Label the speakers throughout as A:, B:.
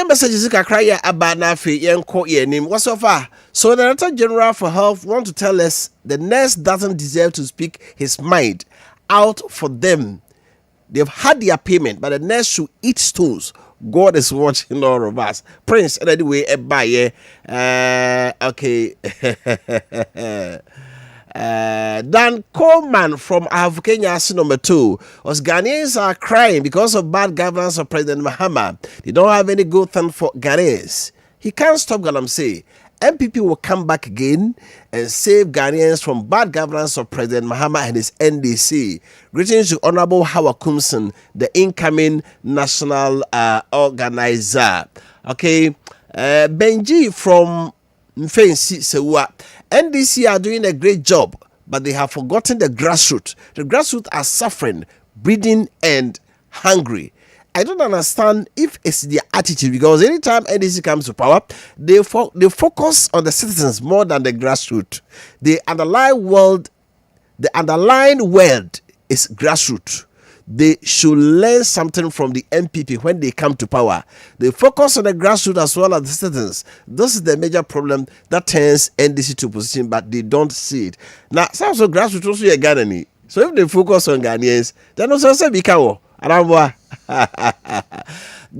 A: Messages kakra about nafi yenko yenim. What's so far? So the Director General for Health want to tell us the nurse doesn't deserve to speak his mind out for them. They've had their payment, but the nurse should eat stones. God is watching all of us. Prince, anyway, okay. Dan Coleman from Kenya, number 2, was Ghanaians are crying because of bad governance of President Mahama. They don't have any good thing for Ghanaians. He can't stop Galamsey. MPP will come back again and save Ghanaians from bad governance of President Mahama and his NDC. Greetings to Honorable Howard Kumson, the incoming national organizer. Okay, Benji from Mfensi Sewa. NDC are doing a great job, but they have forgotten the grassroots. The grassroots are suffering, bleeding, and hungry. I don't understand if it's their attitude, because anytime NDC comes to power, they focus on the citizens more than the grassroots. The underlying world is grassroots. They should learn something from the MPP when they come to power. They focus on the grassroots as well as the citizens. This is the major problem that turns NDC to position, but they don't see it. Now, some of the grassroots also are Ghanaian. So if they focus on Ghanaians, then also say Bikawo.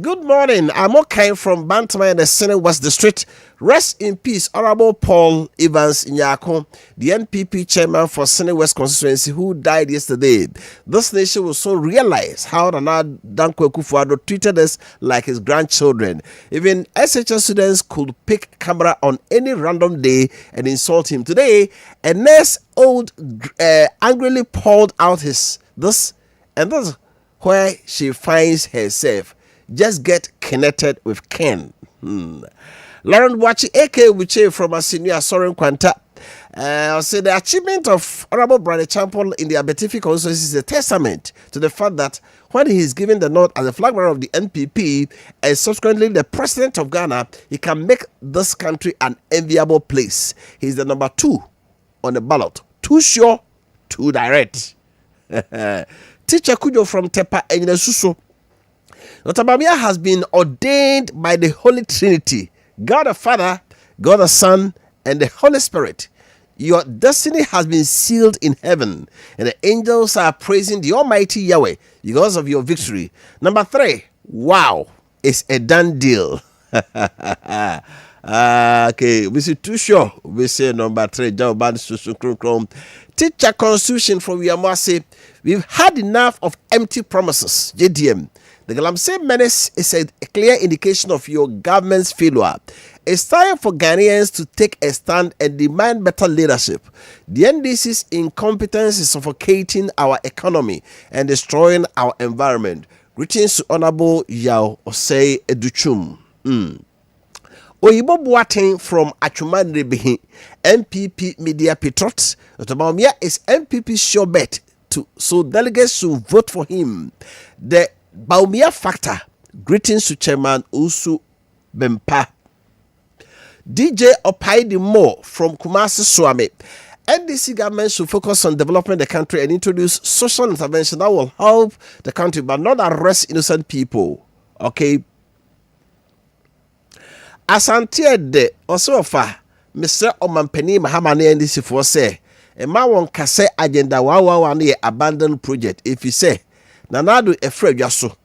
A: Good morning. I'm okay from Bantama in the Senate West District. Rest in peace, Honorable Paul Evans Nyako, the NPP chairman for Senate West constituency, who died yesterday. This nation will soon realize how Nana Dankwa Akufo-Addo treated us like his grandchildren. Even SHS students could pick camera on any random day and insult him. Today, a nurse angrily poured out this where she finds herself. Just get connected with Ken. Lauren Wachi, A.K. Wiche from a senior Soren Kwanta. Say the achievement of Honorable Brother Champol in the Abetifi constituency is a testament to the fact that when he is given the nod as the flag bearer of the NPP and subsequently the president of Ghana, he can make this country an enviable place. He is the number 2 on the ballot. Too sure, too direct. Teacher Kujo from Tepa Enyesuso. Dr. Bamia has been ordained by the Holy Trinity, God the Father, God the Son, and the Holy Spirit. Your destiny has been sealed in heaven, and the angels are praising the Almighty Yahweh because of your victory. Number 3, wow, it's a done deal. Okay, we see too sure. We say number 3, Teacher Constitution from Yamase. We've had enough of empty promises. JDM. The Galamsey menace is a clear indication of your government's failure. It's time for Ghanaians to take a stand and demand better leadership. The NDC's incompetence is suffocating our economy and destroying our environment. Greetings to Honorable Yao Osei Educhum. Oyibo Boateng from Achumanrebehi, MPP Media Petrot. Dr. Baumia is MPP's sure bet, so delegates should vote for him. The Baumia factor. Greetings to Chairman Usu Bempa. DJ Opaidi Mo from Kumasi Swami. NDC government should focus on developing the country and introduce social intervention that will help the country but not arrest innocent people. Okay. Asantia de Osofa, Mr. Omampeni Mahamane NDC for say, a man won't kase agenda 111 abandoned project. If you say, Nanadu a free jaso,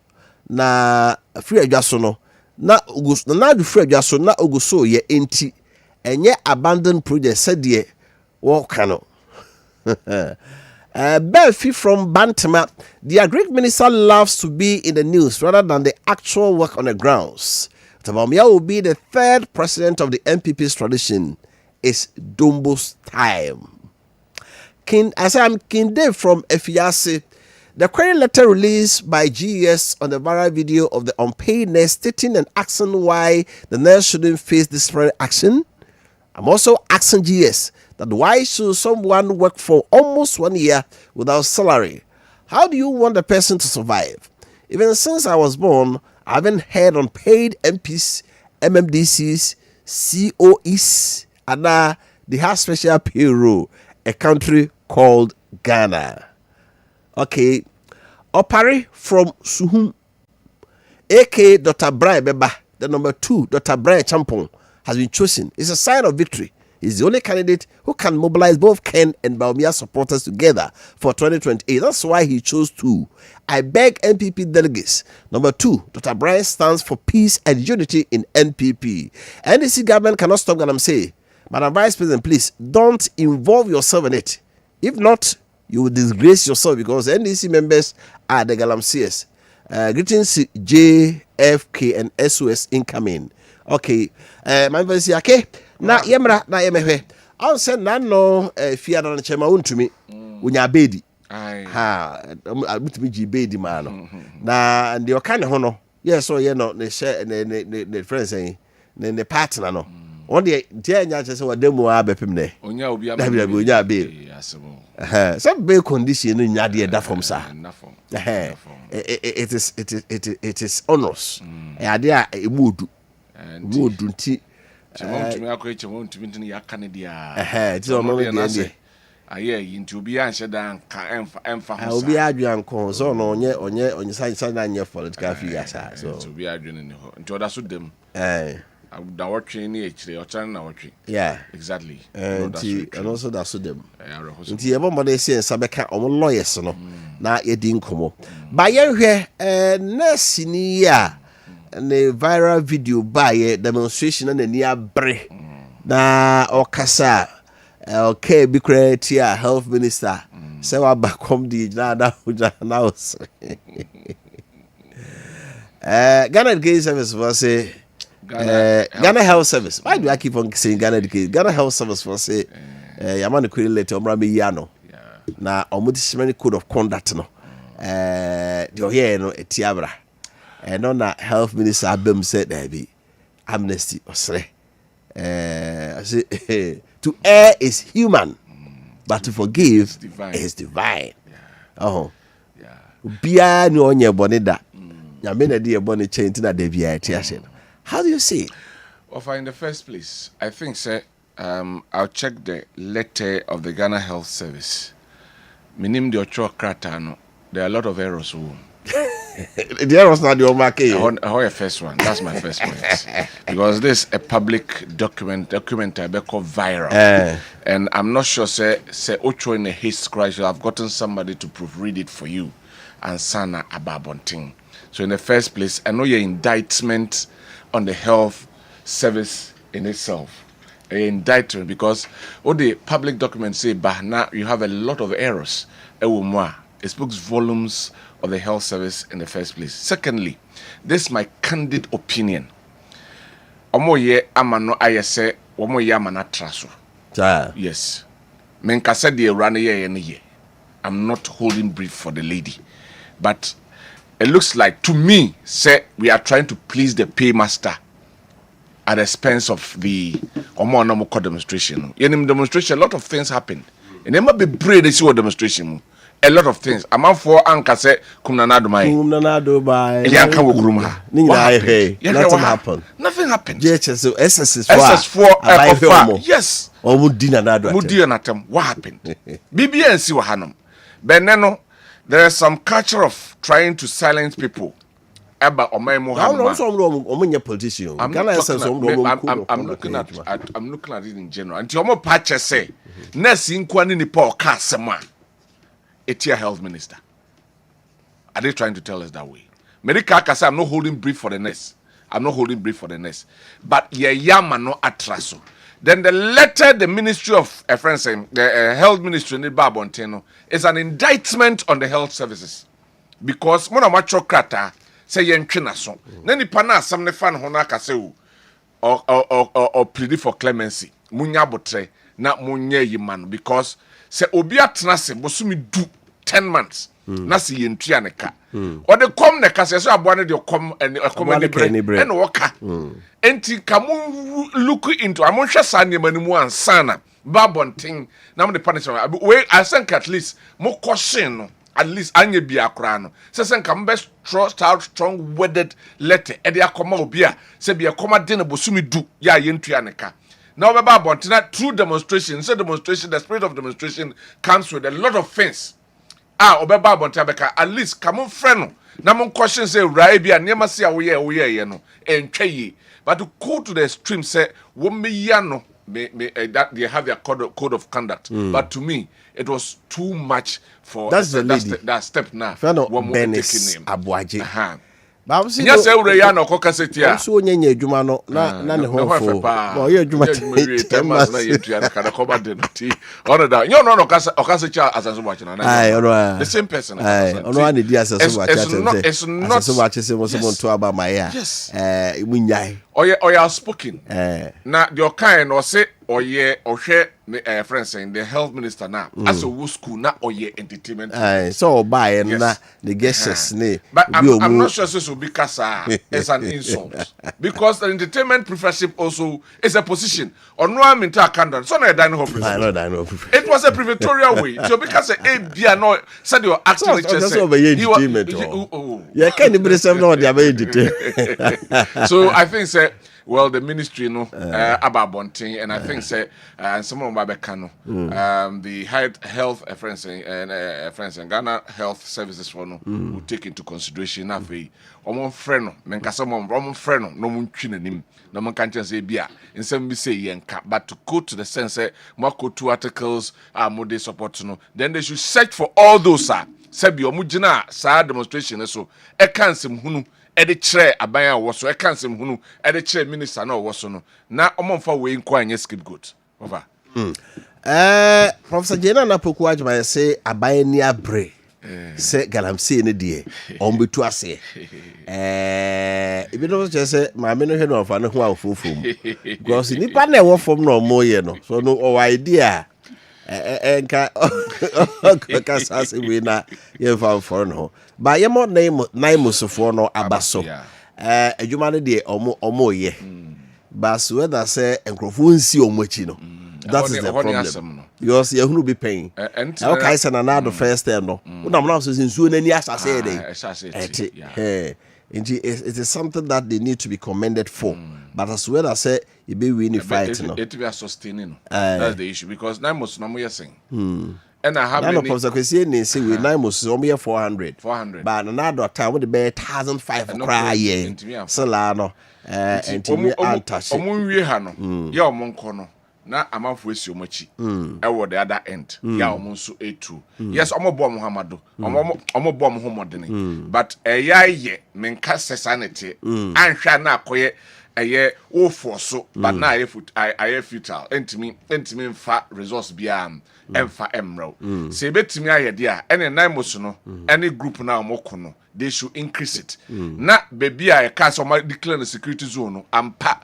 A: na free jaso no, na August, Nanadu free jaso, na Augusto ye enti, and ye abandoned project said ye, Walkano. Belfi from Bantama, the Greek minister loves to be in the news rather than the actual work on the grounds. Tabamia will be the 3rd president of the NPP's tradition. It's Dumbo's time. King Dave from Efiase. The query letter released by GES on the viral video of the unpaid nurse stating and asking why the nurse shouldn't face disciplinary action. I'm also asking GES that why should someone work for almost 1 year without salary? How do you want the person to survive? Even since I was born, I haven't heard on paid MPs, MMDCs, COEs, and they have special payroll, a country called Ghana. Okay, Opari from Suhum, A.K. Dr. Brian Beba, the number 2, Dr. Brian Champong, has been chosen. It's a sign of victory. He's the only candidate who can mobilize both Ken and Bawumia supporters together for 2028. That's why he chose 2. I beg NPP delegates. Number 2, Dr. Brian stands for peace and unity in NPP. NDC government cannot stop Galamsey. Madam Vice President, please don't involve yourself in it. If not, you will disgrace yourself because NDC members are the Galamseyers. Greetings, JFK and SOS incoming. Okay, my voice is okay. Na yemra na yemehwe I said na no fia na chema wontumi unya bedi ha abutumi ji bedi ma no na ndi o kan ho no yes so ye no ne share ne friends ne partner no on the dia nya che se wademu abepem ne
B: onya obi
A: onya bedi some be condition no nya de da from sa it is honors e ade a emudu nti
B: Chimon akọ chimon ntimi yaka ne dia
A: ti o mo de
B: aye yinti obi anhye dan ka emfa ho
A: obi adwan ko so no onye san na nye political figure sa so
B: obi adwan ne ho nti oda so dem da wotwe ne ekire o chan na wotwe exactly
A: nti and also da so dem nti e bo mo de se nsa beka o lawyers no na ye di nkomo ba ye hwe nurse ni ya the viral video by demonstration na ni abre na okasa okay be create health minister say wa back come the na Ghana Education Service for say Ghana Health Service. Why do I keep on saying Ghana Education? Ghana Health Service for say yamani kweli letter omra me yano na omudi code of conduct no the here no etiabra and on that health minister Abem said there be amnesty or say to err is human but to forgive is divine. Bia no onye bonida nyame na de ebone change na de bia etiase. How do you see it?
B: Well, in the first place, I think sir I'll check the letter of the Ghana Health Service. Minim the ocho krata no there are a lot of errors.
A: The errors not your Maakye.
B: First one. That's my first point. Because this a public document I be called viral. And I'm not sure say Ocho in a haste cry. I've gotten somebody to proofread it for you and Sana Ababonting. So in the first place, I know your indictment on the health service in itself. An indictment because all the public documents say bah now you have a lot of errors. It speaks volumes of the health service in the first place. Secondly, this is my candid opinion. Omoye amano ayese, omoye amana traso. Yes. Menkasa de run ye. I'm not holding brief for the lady. But it looks like to me, say we are trying to please the paymaster at the expense of the Omo demonstration. In demonstration, a lot of things happened. And there might be brave they see what demonstration. A lot of things. A man for Anka say Kumnanado by Yanka Wugruma. Nothing happened. Nothing happened. SS4 yes.
A: Or
B: Mudinatem. What happened? BBN see what happened. Beneno, there is some culture of trying to silence people. I'm looking at it in general. And your patch say, Nessin Quanini Paul Casama. A tier health minister. Are they trying to tell us that way? Medicaka say I'm not holding brief for the nest. But ye yama no atraso. Then the letter the Ministry of the Health Ministry in Babonteno is an indictment on the health services. Because mona macho krata say yen twinaso. Nani pana some ne fan honaka say or plead for clemency. Munya botre na munye yiman because se obi atena se bosumi du 10 months na se yentua ne ka o de kom ne ka se so aboa ne de kom ne bre and woka enti kamu look into amonhwe sa ne manimu ansana babonten na mo de punishment we I think at least mo caution no at least anye bia akra no se senka mbe strong worded letter e de akoma obi a se bia koma de ne bosumi du ya yentua ne ka. Now, through demonstration, the spirit of demonstration comes with a lot of things. At least come on, friend. na mon question say right bia niam say we no entwa yi but to go to the extreme say wo me ya no that they have their code of conduct but to me it was too much for that step now
A: one Benis Abuaje
B: yes, every year no kokaseti a.
A: So nyanya adwuma no na ne ho fo. Bo ye adwuma 10 months na ye tua ka na cover the tea. Ono da. You no okasecha asanso watch na. The same person. Ono an di asanso watch.
B: It's not
A: asanso watch say mo to about my ya.
B: Yes.
A: Munyai.
B: Oya spoken. Na the kind no say oye ohwe friends saying the health minister now as a wo school na oye entertainment.
A: So buy na the guests ne.
B: But I'm not sure this will be kasa as an insult because the entertainment professorship also is a position on no am into candidate so na dining hall it was a preparatory way so because a bia no said you actually just
A: yeah can be some no dey entertain.
B: So I think say well, the ministry, about Bonting, and I think say, and some of Babekano, the health friends and Ghana Health Services for no will take into consideration na fe. Omo friend, menkasa omo friend, no mun twinanim, no man can't say bia. In some we say yenka, but to go to the sense, Marco 2 articles, more they support no. Then they should search for all those Sebi omujina sa demonstration so. E kan sem hunu. Ede chere abanya wo so e kan sem hunu ede chere minister na wo so no na omomfa we nko anya scapegoat over
A: Professor Jena na poku adwuma say abanya ni abre say galamsey ne de ombetu ase ebi no say ma me no hwe no fa ne ho afofom because nipa na e wo fom na omoye no so no o idea enka kasase we na ye fa for no ba ye mo name musofo no abaso adwuma ne de omo ye ba so whether say enkrofo nsi omochi no that is the problem because you who be paying okay say na the first time no una mo so nsuo nani asase dey it is something that they need to be commended for. But as well as say, it be winning fight.
B: It be a sustaining. That's the issue because nine most no more saying. And I have
A: no problem. Say we nine most no 400. But another time with the be 1,500 cry ye. Solano. And to me antash.
B: Omunwie ha no. Ya omonko no. Na amanfo esi omachi e the other end ya omonso etu yes omobo Muhammadu omobo Muhammadini but eyaye menka sesanity anhwa na akoye eye wo so but na aye futile entimi mfa resource bia emfa emro se betimi ayede a ene nine mosu no any group na omoko no they should increase it na baby a ka so declare the security zone no ampa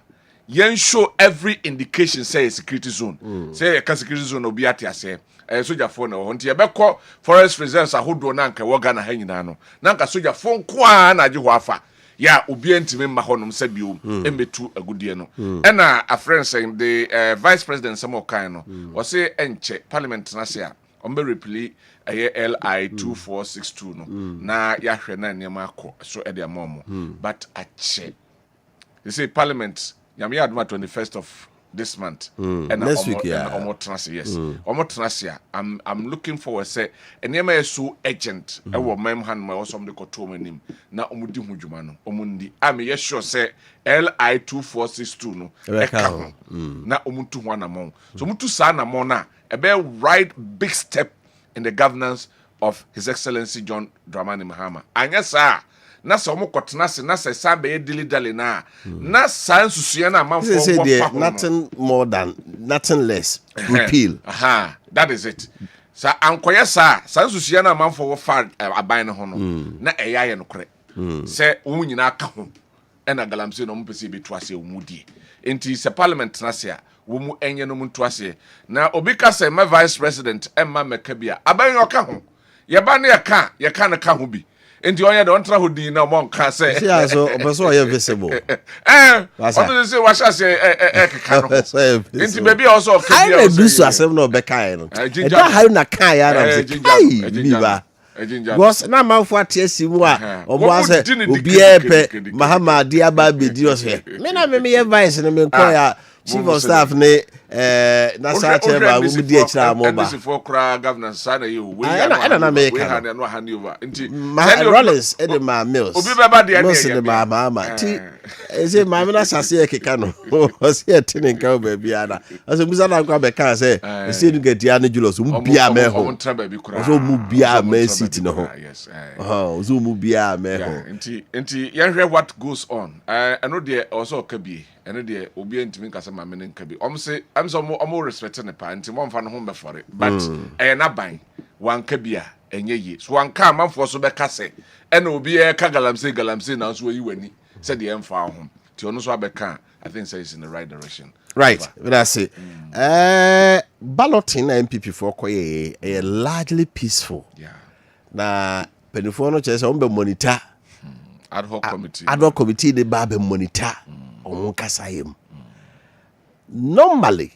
B: yen show every indication say a security zone say a security zone obi atiase soldier phone no nti ebekọ forest reserves ahodo na nka wo Ghana ha nyina no na nka soldier phone kwa na age ho afa ya obi antime mma honom se bio embetu agudie no na a friend saying the vice president some kind no o say enche parliament na say ombe replay LI 2462 no na ya hwe na niam akọ so e de amomo but ache they say parliament Yami adma 21st of this month and
A: next week
B: I'm looking forward say enema is so urgent e wo mem han ma osom de koto manim na omudi hudwuma no omundi am ye sure say LI 2462 no eka na omuntu ho anamon so mutu sa anamon na e be right big step in the governance of His Excellency John Dramani Mahama anya sa na so mo kotena se na se sabe dilidale na na sansusuye na manfo wo
A: nothing more than nothing less repeal
B: that is it sa ankoye sa sansusuye na manfo wo fa aban ne ho no na eyaye no kore se wo nyina aka ho na galamse no mpese betu ase omudie enti se parliament na se a wo mu enye no muntu ase na obi ka se my vice president emma mekabia aban yo ka ho ye ba ne ye ka na ka ho bi enti onye de ontra hodi na mo nka se
A: see so opeso ye visible
B: odo se wa sha se keka no enti baby also
A: I na do so asem no be kai no e da how na kai ya na se kai biba was na manfo atiasi mu a obo ase obi epe Mahama dia ba bedi o se me na me ye vice no me nko ya chief of staff ne na sa chema we di echira mo ba
B: this for cra governance sana you we
A: na make
B: we hand no hand over nti
A: Rollins e de ma Mills
B: obi beba de
A: de ma ti say ma me na sase e keka no o say tini nka ba bia na so musa na kwa be kan say e say nu gadia na Julius mu bia me ho so mu bia me city no ho so mu bia me ho
B: nti yan hwe what goes on I know there also ka bi ene de obi antimi nkasa ma me nka bi say am so mo respect ne pa nti mo mfa no ho be for it but na ban wan ka bi a enye yi so wan ka manfo so be ka se ene obi ka galamse na so yi wani said the emfa ho ti ono so abeka I think say it's in the right direction
A: right that's it balloting MPP for koye largely peaceful na penifo no chese on be monitor
B: ad hoc
A: committee de ba be monitor on kasayem normally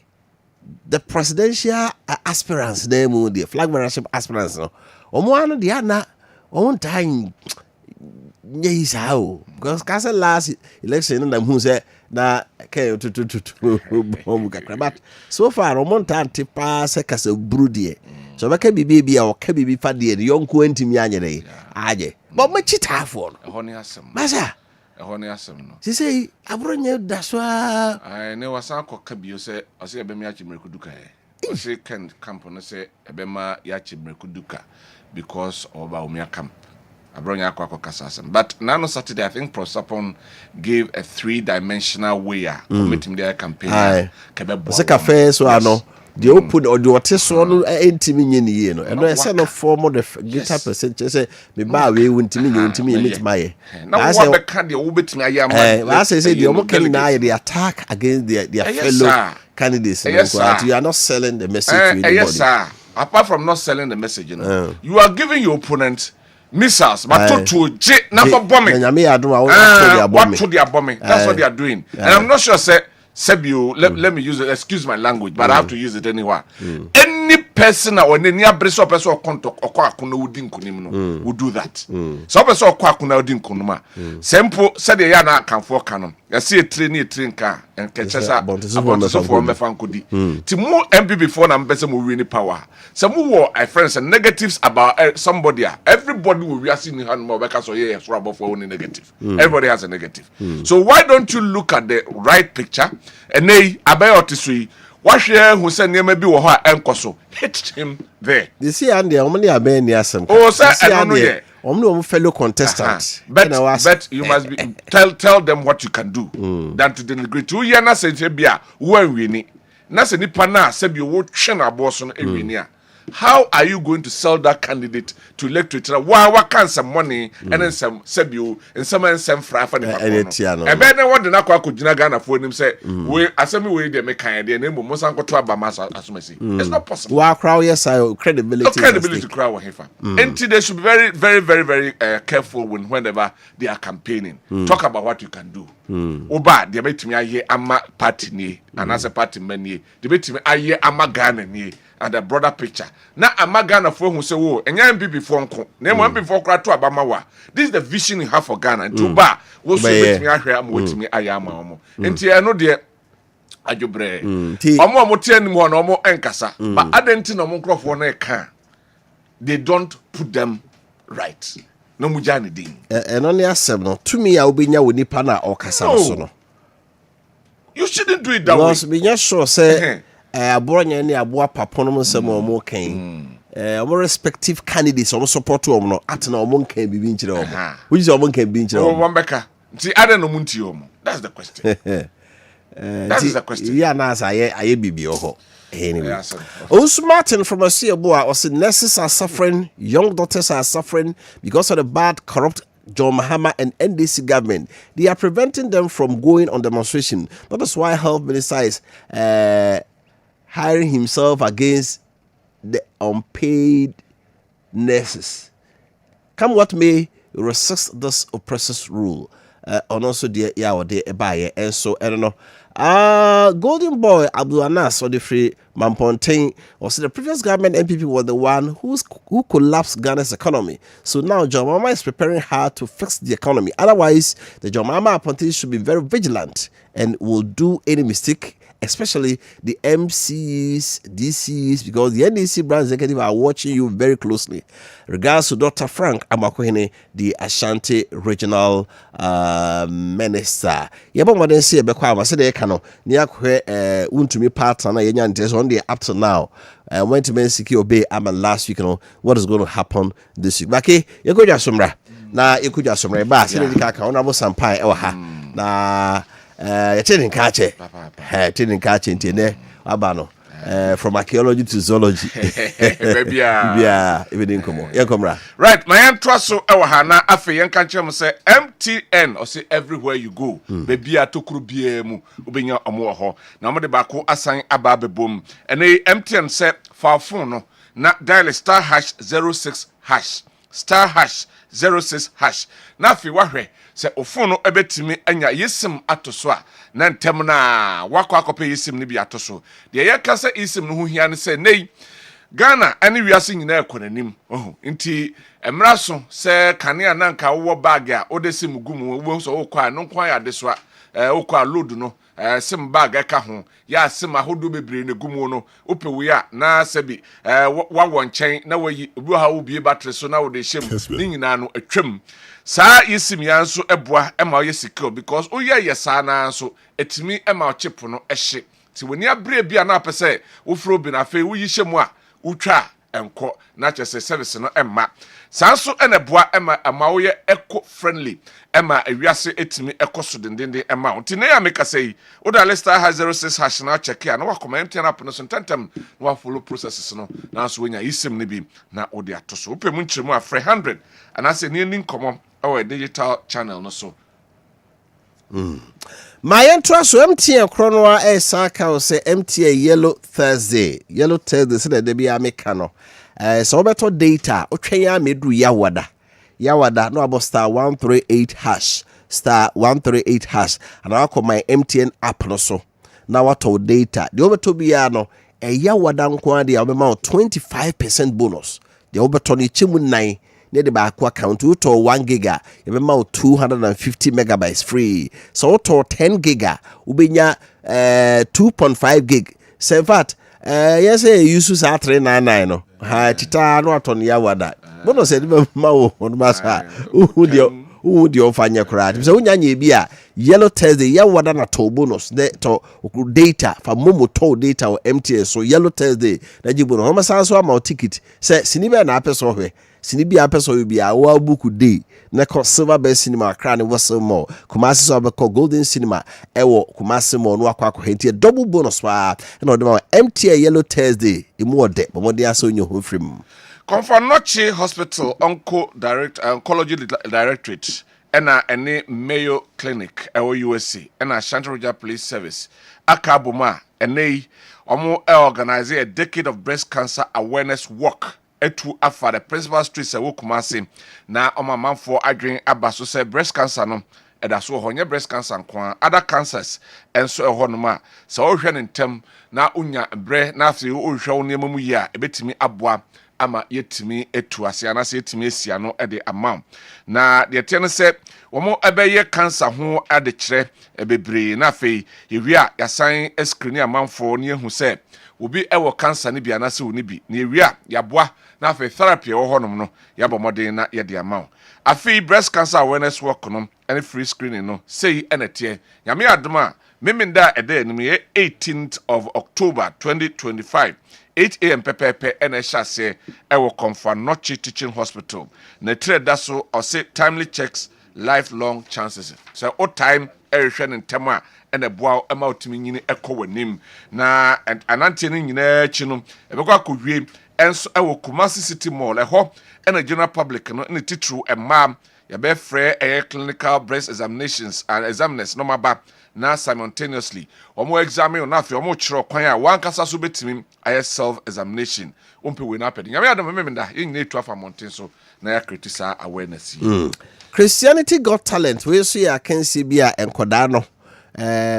A: the presidential aspirants name the flag bearership aspirants no omo anu dia na on time yes how because kasa last election na who say na ke but so far omo tante pa se kasa brudie so be ka bibi bia o ka bibi fa de yonko antimi anyere aje but me chitafo no
B: ho ne asem
A: masa
B: ho ne asem no
A: si say abronye daswa
B: ai ne wasa koka bio se o se ebe me achimreku duka o se kan camp no se ebe ma ya achimreku duka because of our camp abronya akwa kasasem but nano Saturday I think Prosapon gave a 3-dimensional way committing their campaign
A: kebe se cafe so ano the open or the oteso no entimi nyeni no eno ese no form of the greater percentage say me ba we wontimi meet my
B: na wo be ka de wo betimi ayama
A: I say the omo can na the attack against their fellow candidates you are not selling the message to anybody
B: yes sir apart from not selling the message you are giving your opponent missiles but to number bombing what to their bombing that's what they are doing and I'm not sure say Sebio, let me use it, excuse my language, but I have to use it anyway. Any person or any person or contact or kwakuna udin kunimno would do that. So person or kwakuna udin kunuma. Simple said the yana can for canon. I see a train car and catch us up about so for me fankudi. Timu MP before na mbese mu win power. Some who are friends and negatives about somebody. Everybody will be asking you more because so yeah, about for only negative. Everybody has a negative. So why don't you look at the right picture? And they abayotisui what share who said near maybe or her enkoso hit him there.
A: You see, and the only abeniasem.
B: Oh, sir, I don't know yet.
A: Only fellow contestants.
B: But you must be tell them what you can do than to denigrate. You yana say bia when we need. Nasa ni pana said you would chena boss on a how are you going to sell that candidate to electorate? What can some money and then some sebu and some fraff and then what the Nakwa could Ghana for him say, we assembly way they make idea name of Mosanko Trabamasa as Messi. It's not possible.
A: Wow, crowd, yes, I credibility
B: to crowd Hefa. And they should be very, very, very, very careful whenever they are campaigning. Talk about what you can do. Oba, they make me a year ama party ni, and as a party many, they make me a year ama Ghana ni. And a broader picture. Now, I'm a Ghana for who say, oh, and I'm before name one before cry to Abamawa. This is the vision you have for Ghana. And to bar, what's with me? I am with me. I am almost. And I know dear Ajobre. Omo motian one or more enkasa. But I didn't know microphone a can. They don't put them right. No mujani ding.
A: And only a seven to me, I'll be near with Nipana or Casasono.
B: You shouldn't do it that way.
A: Be just sure, say. Abronya ni aboa paponom nsem omo kan omo respective candidates omo support omo no atna omo kan bibi nkyere omo which is omo kan bibi nkyere omo
B: Wombeka nti ade no munti omo that's the question that is the question
A: yeah na say aye bibi oho anyway also Martin from Asiabo was nurses are suffering, young daughters are suffering because of the bad corrupt John Mahama and NDC government. They are preventing them from going on demonstration. That is why Health Minister is hiring himself against the unpaid nurses. Come what may, resist this oppressor's rule. And also the buyer. And so I don't know. Golden Boy Abdul Anas or the free Mampontain was the previous government MPP was the one who collapsed Ghana's economy. So now John Mahama is preparing hard to fix the economy. Otherwise, the John Mahama appointees should be very vigilant and will do any mistake especially the MCs, DCs, because the NDC branch executive are watching you very closely. Regards to Dr. Frank Amakwene, the Ashanti Regional Minister. Yebo modern say be kwa say dey kano near untumi partner na yenya ntes on the up to now. Went to Mexico obey last week, what is going to happen this week. Maakye, you go jasumra. Na you could jasumra ba say the kaka honorable sampai e ha. Na training catch intene abano. From archaeology to zoology. Yeah, even komo. Yenkomra.
B: Right, my entraso ewa na afi yenka chem say MTN or say everywhere you go. Baby atokuru bia mu obenya omo ho. Na mo de bako asan aba bebom. Ene MTN say for phone no na dial *#06#. *#06#. Na afi wahwe se ofun no ebetimi anya yesim atoso a na ntem na wakọ akọpe yesim ni bi atoso de ye ka se yesim no hu hia ne se nei Ghana ani wiase nyina ekonanim nti emra so se kanea na nka wo bag a odesim gumu wo so okwa no kwan ya de so a okwa load no sim bag eka ho ya sim ahodo bebre ne gumu no opewe a na sebi wa wonchen na wayi obi ha obi battery so na wo de hyem ni nyina no atwam saa yesim ya nso eboa ema ye secure because oye yesa na nso etimi ema chip no ehye ti woni abre bia na apese wo fro bi na fe wo yi hyemu a utwa enko na chese service no emma sanso eneboa emma amawoye eco friendly emma ewiase etimi ekoso dendende emma ntine ya meka sei oda lista *06# na check ya na wa comment na app no so ntantem na wa follow processes no na so wenya isim ne bi na odi atoso opemu nchiremu a 300 anase ne ni nkomo our digital channel no so
A: My entrance to MTN Chronoa Saka say MTN Yellow Thursday so that they be Americano. So better data Ochenya medru yawada no about *138#, *138#, and I call my MTN app no so. Now what data the obeto biano yawada nkwa de abema 25% bonus. The obeto ni chimu 9 near the back account to 1 giga, you have 250 megabytes free. So to 10 giga, ubenya 2.5 gig. So in fact, yes, you use 399 no. Ha tita no aton ya wada. Bono said ma on masa. Who the ofanya crowd. So unya bia Yellow Thursday ya wada na to bonus to data for momo to data or MTN. So Yellow Thursday na jibono. Homa sanso ama ticket. Say sinibe na apeso hwe. Sinibi apeso yubi a wa buku day na ko Silver Bay Cinema kra ne Wessel Mall Kumasi so be ko Golden Cinema ewo Kumasi Mall no akwa henti double bonus wa na odema MTN Yellow Thursday imu ode bomode aso nyo ho frim
B: Comfort Hospital Oncology Directorate ena ene Mayo Clinic ewo USA ena Ashanti Regional Police Service akaboma ene omo organize a decade of breast cancer awareness walk etu afa the principal street se wo Kumasi na omamanfo adwen abaso se breast cancer no edaso honye breast cancer nko other cancers enso eho no ma se wo hwe ne ntem na unya bre na afi wo hwe wo nemamu yi a ebetimi aboa ama yetimi etu ase ana se yetimi esia no ede amount na de tene se womo ebeye cancer ho ade kire ebebre na afi yewi a yasan screen amanfo ne ehu se obi ewo cancer ne bia na se woni bi na yewi a yaboa na afi therapy wo honom no yabomode na ye de amount afi breast cancer awareness work no any free screening no say enete nyame adoma meminda ede ni 18th of October 2025 8 a.m. pepepe NHS ewo Comfort Teaching Hospital na trade that so or say timely checks lifelong chances so o time ehwe ntema ene boa ema otimi nyini ekowanim na anante ni nyina chi no ebekwa kodwie enso ewo Kumasi City Mall eho ene general public no ne titru emam ya be free clinical breast examinations and examiners no maba na simultaneously omo examine na afi omo chiro kwan a wan kasa so betimi aye self examination umpe we na pedi nyame adam memenda yin na etu afa mountain so na ya criticize awareness
A: Christianity Got Talent we so ya can see bia enkoda no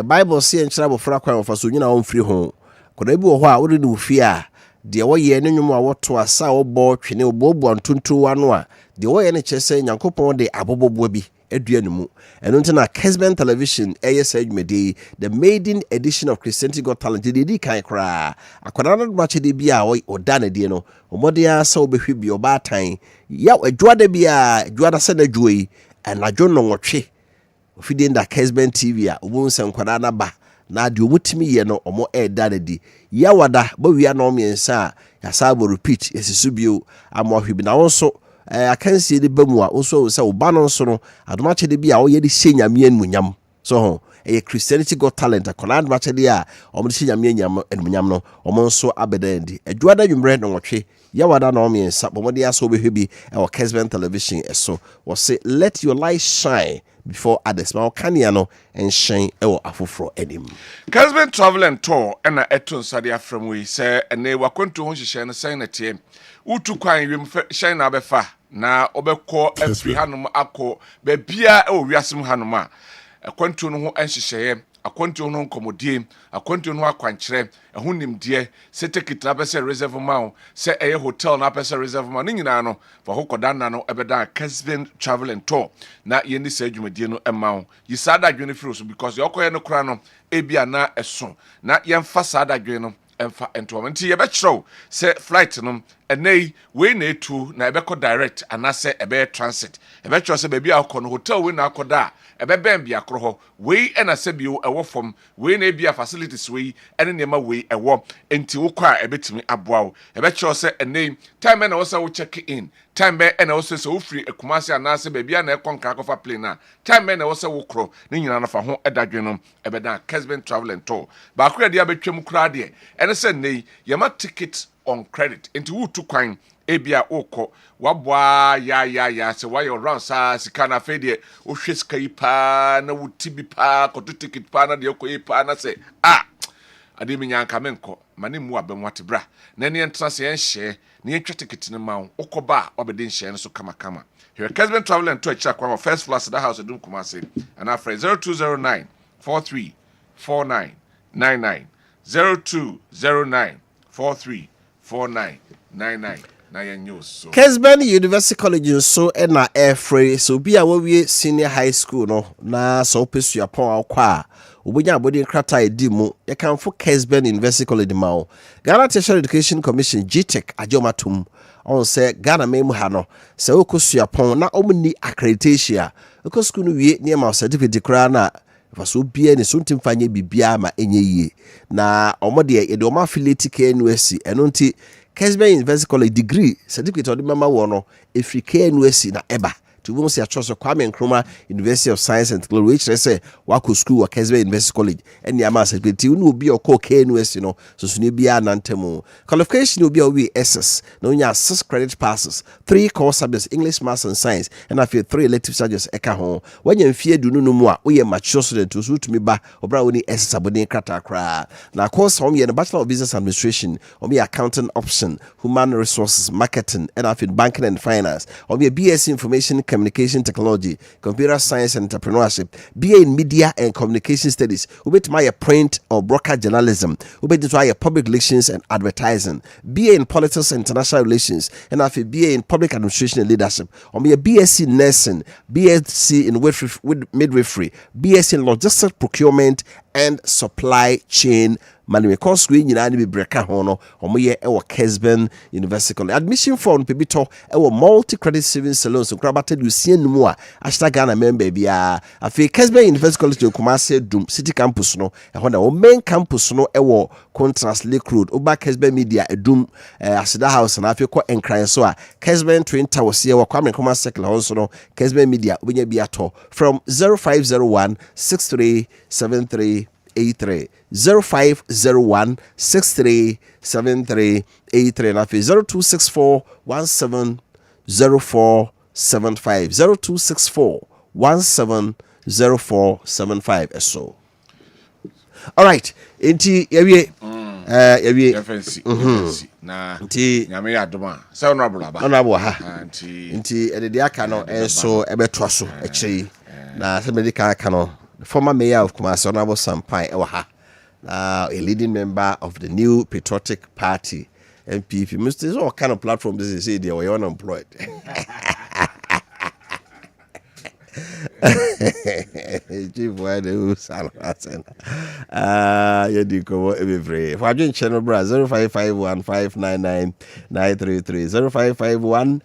A: Bible say enchira bofra kwan ofa so nyina on free ho koda bi wo ho a wo de ufi a de wo ye ne nwum a woto asa wo bo twene obobu antuntu wa no a de wo ye ne chese Nyankopon de abobobo bi eduanumu eno ntina Kessben television ASA the maiden edition of Christianity Got Talent di kan kra akwara no match de bia oda na die no omodia sa obehwe bi obatan ya adwada bia adwada se na dwoi anadwo no nwotwe ofide nda Kessben TV a obo nsem kwara na ba na de omutimi ye no omo eda na di ya wada ba wia no miensa ya sabo repeat yesisubio amohwe na wonso akansi de bamu a wonso se oba no nso no adomache de bia wo ye de hyanyame anunyam so ho Christianity Got Talent akola adomache de a omo de hyanyame anunyam no omo nso abedendi adwada nwumre no nwotwe ya wada na omiensa bomode aso obehwe bi e Kessben television eso wo say let your light shine before others ma okania no enhyen e afoforo enim
B: Kessben Travel and Tour na eton sade afram we say ene wakonto ho hyehyɛ no sɛn na tie utu kwan wiem hyehyɛ na abefa na obekɔ afri hanom akɔ ba bia e wiasem hanom a akwanto no ho enhyehyɛ akwanto no nkomodie akwanto no akwankyerɛ ɛho nimdeɛ se ticket na pɛsɛ reserve ma se ɛyɛ hotel na pɛsɛ reserve ma ne nyinaa no fa ho kɔda na no ɛbɛda Kessben Travel and Tour na yɛni sɛ adwumadie no ɛma wo yi saa da adwene firi so because yɛkɔyɛ no kora no ebia na ɛso na yɛmfa saa da adwene no ɛmfa ɛntoa nti yɛbɛkyerɛw sɛ flight no ɛnɛyi wei na etu na ɛbɛkɔ direct anasɛ ɛbɛyɛ transit ɛbɛkyerɛw sɛ baabi a akɔ no hotel wei na akɔda a ɛbɛbɛn bi akoro hɔ wei ɛna sɛ bio ɛwɔ fam wei na ebia facilities wei ɛne nneɛma wei ɛwɔ enti wokɔ a ɛbɛtumi aboa wo ɛbɛkyerɛw sɛ ɛnɛyi time ɛna wɔ sɛ wo check in time bɛ ɛna wɔ sɛ wofiri Kumasi anasɛ baabi a na ɛkɔ nkra kɔfa plane a time ɛna wɔ sɛ wokorɔ ne nyinaa no fa ho ɛdadwe no ɛbɛda Kessben Travel and Tour baako yɛ de abɛtwam kura deɛ ɛne sɛ ɛnɛyi yɛma ticket on credit into wutu kwan ebia okɔ waboa ya se why around sa sika na fe de o hwe sika yi pa na wuti bi pa koto ticket pa na de okɔ yi pa na se ade mi nyanka menko mane mu abem wate bra na ne entra se enhye ne etwa ticket ne ma okɔ ba obede nhye no so kama here Kessben Travel and Tour check kwa first floor that house edum Kumasi and after 0209 434999 0209 434999 na ya news so
A: Kessben University College so na airfree so bia we senior high school no na so pesu apon akwa obonya abodi nkrata edi mu ye kan fo Kessben University College ma Ghana Tertiary Education Commission GTEC ajomatum on say Ghana memu ha no se okosu apon na omni accreditation okosu no wie ne ma certificate kra na faso bia ne so ntimfanye bibia ma enye yie na omode ye de oma affiliate KNUSC eno nti Kessben University College degree certificate of the mama wono efri KNUSC na eba to won say achoso Kwame Nkrumah University of Science and Technology which say wako school wa Kessben University College eni ama certificate unu obi okọ KNUSC no so sunu bia nantemu qualification obi obi SS na onya 6 credit passes 3 core subjects English Maths and Science and after 3 elective subjects eka ho wanya mfie dunu no mu a oye mature student so tumi ba obra woni SS abodin krata kra na course hom ye Bachelor of Business Administration obi accounting option human resources marketing and after banking and finance obi BSc information communication technology, computer science and entrepreneurship, BA in media and communication studies, my print or broadcast journalism, public relations and advertising, BA in politics and international relations, and after BA in public administration and leadership, or me a BSc nursing, BSc in midwifery, BSc in logistics procurement and supply chain management. Course we nyina ni breka ho no omoye e wo Kessben University College admission form pebito e wo multi credit savings salons so krabata du sien mu a #Ghana member bia afi Kessben University College Kumasi Dum city campus no e ho na wo main campus no e wo Contrast Lake Road oba Kessben Media edum asida house na afi ko enkran so a Kessben Twin Towers ye wo Kwame Nkrumah Circle ho so no Kessben Media obenya bia to from 0501 6373 83 0501 6373 83 na 0264 170475 0264 170475 so all right enti yawie
B: FNC na nyame adoma say honorable
A: ha enti edede aka no enso ebeto so ekyi na se medical aka no former mayor of Kumasi, Honorable Sampai Ewaha, a leading member of the new Patriotic Party, MPP. Mr. What kind of platform does he say they were unemployed? Chief, why do Salvasen? You do go every free. For June channel, bra 0551 933 0551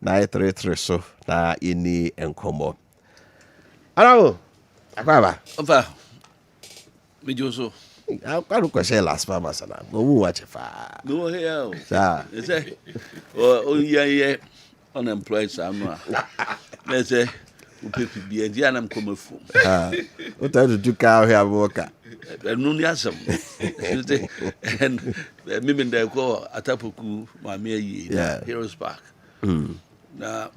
A: 933. So, na ini enkomo. Hello, Akaba.
C: Ofa, me Joso.
A: I can't question last farmer, son. Go watch it.
C: No, here.
A: Sir.
C: Oh, yeah. Unemployed, Sama. Let's say, people be a Dianam come from.
A: What time did you cow here, Walker?
C: No, yasam. And maybe they call Atapuku, my mere Heroes Park. Now,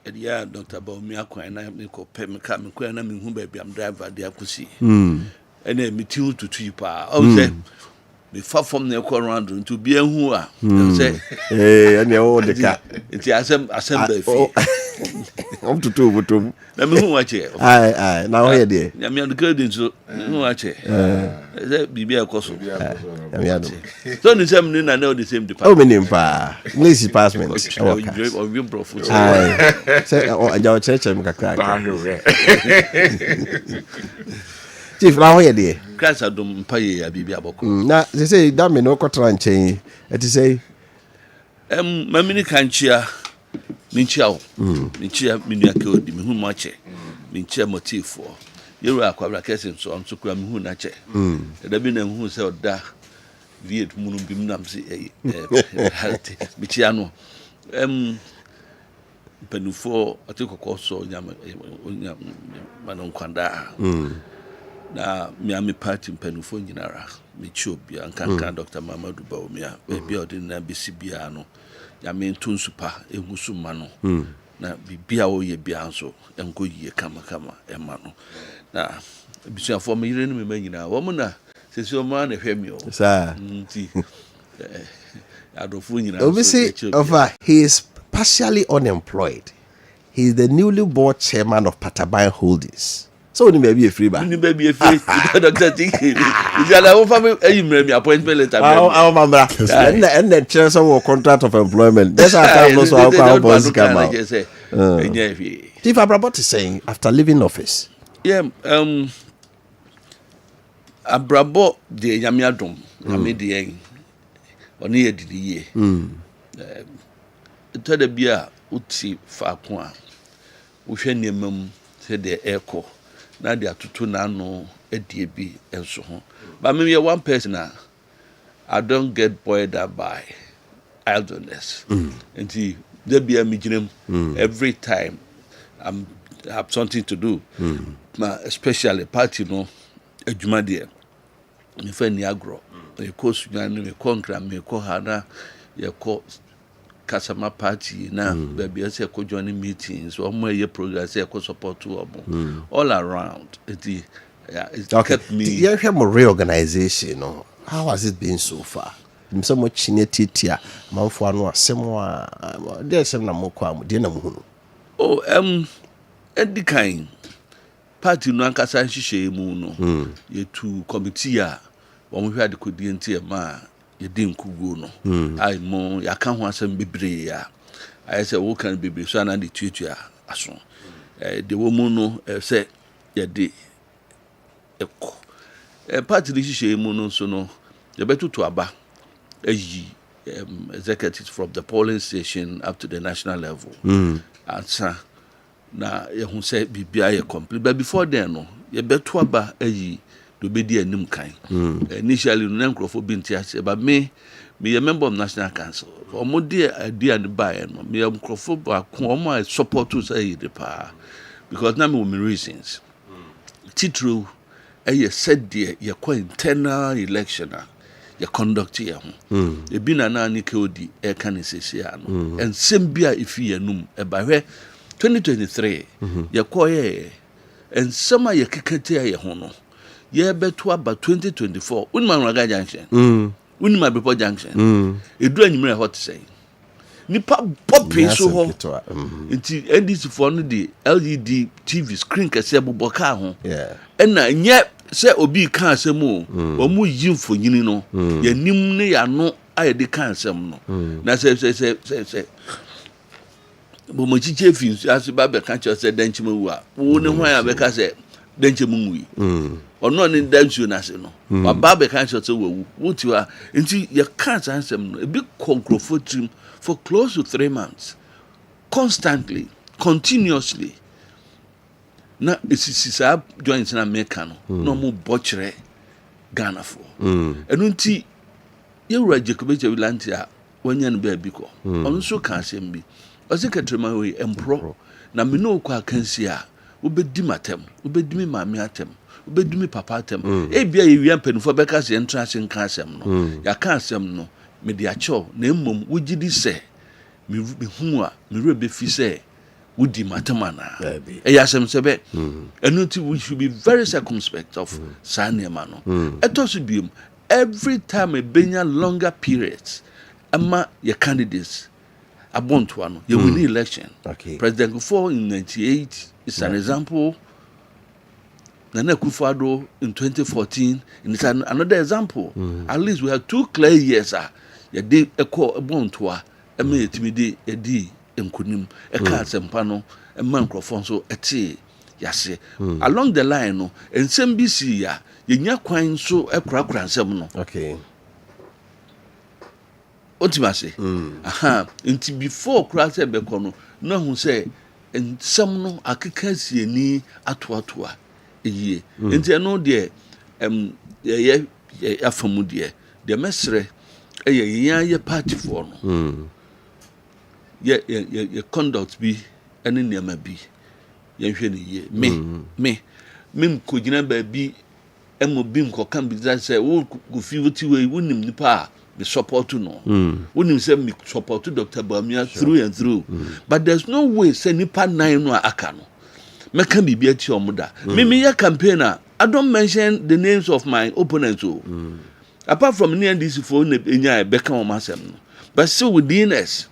C: at the end, Dr. Bomiako and I make a payment coming, and I'm whom baby I'm driver, the Akusi. And then me two to 3 pa. I would say, be far from the around to be a who are. Say,
A: hey, and you're the cat.
C: It's assembly.
A: I'm to 2 with 2.
C: Let me watch it.
A: Aye, now here, dear.
C: I'm the good into watch it. Be a cost. So, the same, I know the same department.
A: Oh, meaning, pa. English department.
C: Or you profit.
A: Aye, say, your church, I'm a crack. Chief, now here, dear.
C: Class, I don't pay a baby about.
A: Now, they say, damn me no quarter and chain. And to say,
C: my mini can't cheer. Minchao, Miniako, the Mihumache, Mincha motif for. You are quite Kessben, so I'm so cram who nache. There been a who said that Viet Moon Bimnamsi, Michiano. Penufo, I took a course so Manon Quanda. Now, Miami party in Penufo, Ginara, Michubia, and Kanka, Dr. Mamadou Baumia, baby, or didn't be Sibiano. Ya mean tun super egusu mano na bibia o ye bia so enko ye kama emano na bisu afo me yire no me manyina wo mo na sesi o ma na hwemi o
A: sir
C: nti adofo nyina
A: obviously he is partially unemployed. He is the newly bought chairman of Pataban Holdings. So ni be a free ba.
C: Ni be a free. Dr. Tiki. Is ala wo family me appointment letter.
A: Our mama. And the chair some contract of employment. That's how come no so how boss come out. Chief Abrabot is saying after leaving office.
C: Yeah, Abrabot de Yamiadom. Yami de oni e didi ye. To the bia uti fa kwa. Wo hwe niamam se de echo. Na dia tutu na no edie bi enso ho. But me one person I don't get boiled up by idleness. And there be a mijinem every time I have something to do. Especially party no adwuma de. Me fa ni agro. Me ko sunya me konkra me ko hana ye ko Kasama party na baby say ko join meetings or more ye progress say ko support to all around it kept me.
A: You have more reorganization, no? How has it been so far? So much titia manfo anu asemo a dey sem na mokwa am dey na muhunu.
C: Oh edikan party no ankasa hihye mu no ye tu committee a wo hwe adekodi enti e ma yedin kugo no ai mo yaka ho asem bebre ya ai se wo kan bebre so na de tuatua aso de wo mu no se yede eko party di hihye mu no so no ye betutu aba ayi executives from the polling station up to the national level ansa na ye hu se bibia ye complete but before then no ye betu aba ayi do be di anim kan initially no nkrofo bi ntia but me a member of National Council omo di and buy no me nkrofo ba ko omo support to say the pa because na me reasons titru said there ye ko internal election ye conduct ye ho e bi na ni ke odi e kan sesi ano and sem bia ifi yanum e ba hwe 2023 ye ko ye and sama ye kekete ye ho no ye beto aba 2024 unima Nraga junction unima Bepo junction edu anyimre hot say nipa popping so ho nti NDC for no the LED TV screen kese boboka ho na nye se obi kan asem o mu yimfo nyini no ya nim ne ya no aye de kan asem no na se But Mochiche feels as a baby can't just say Denchimua. Who know why I make us say Denchimui. Or not in Denchu National. Or Baby can't just say what you are. Until you can't answer a big concro for trim for close to 3 months. Constantly, continuously. Now, it's a joint in Americano. No more butchery Ghana for. And until you were Jacobite Lantia when you're baby. Also can't say me. As a catrema empro, na me no kwa kansia, ubedi matem, ubedi mi mami atem, ubedi mi papa atem. Bia ye pen for bekas entrance in kansem no. Ya kansem no, me dia cho, na mmom wugidi se, me hu a, me rebe fi se, wudi matem ana. Yasem sebe. And we should be very circumspect of sanema no. Eto should be every time a benya longer periods, ama your candidates. Abontuano, you win the election.
A: Okay.
C: President Kufuor in 98 is an example. Nana Akufo-Addo in 2014 is another example. At least we have 2 clear years. You did a call a bontua, a minute timidi, a d, and kunim, a car sempano, a microphone so a tea. Yase. Along the line, no, and some BC, ya, you quine so a crack and seminal.
A: Okay.
C: Ultimately, until before Christ Becono, no who say, and some no, I can't see any atwatua a year. Until no dear, Afamudia, the mestre, a party for no. Your conduct be, and in your may be. Me, could you never be, and will be can be that say, oh, go feel what you wouldn't the power. Me support to no. Wouldn't say me support to Dr. Bamia through and through. But there's no way say nipa 9 no akano. Me can be at your mother. Me a campaigner. I don't mention the names of my opponents. Apart from near this phone in ya Beckham or Massam. But still within us.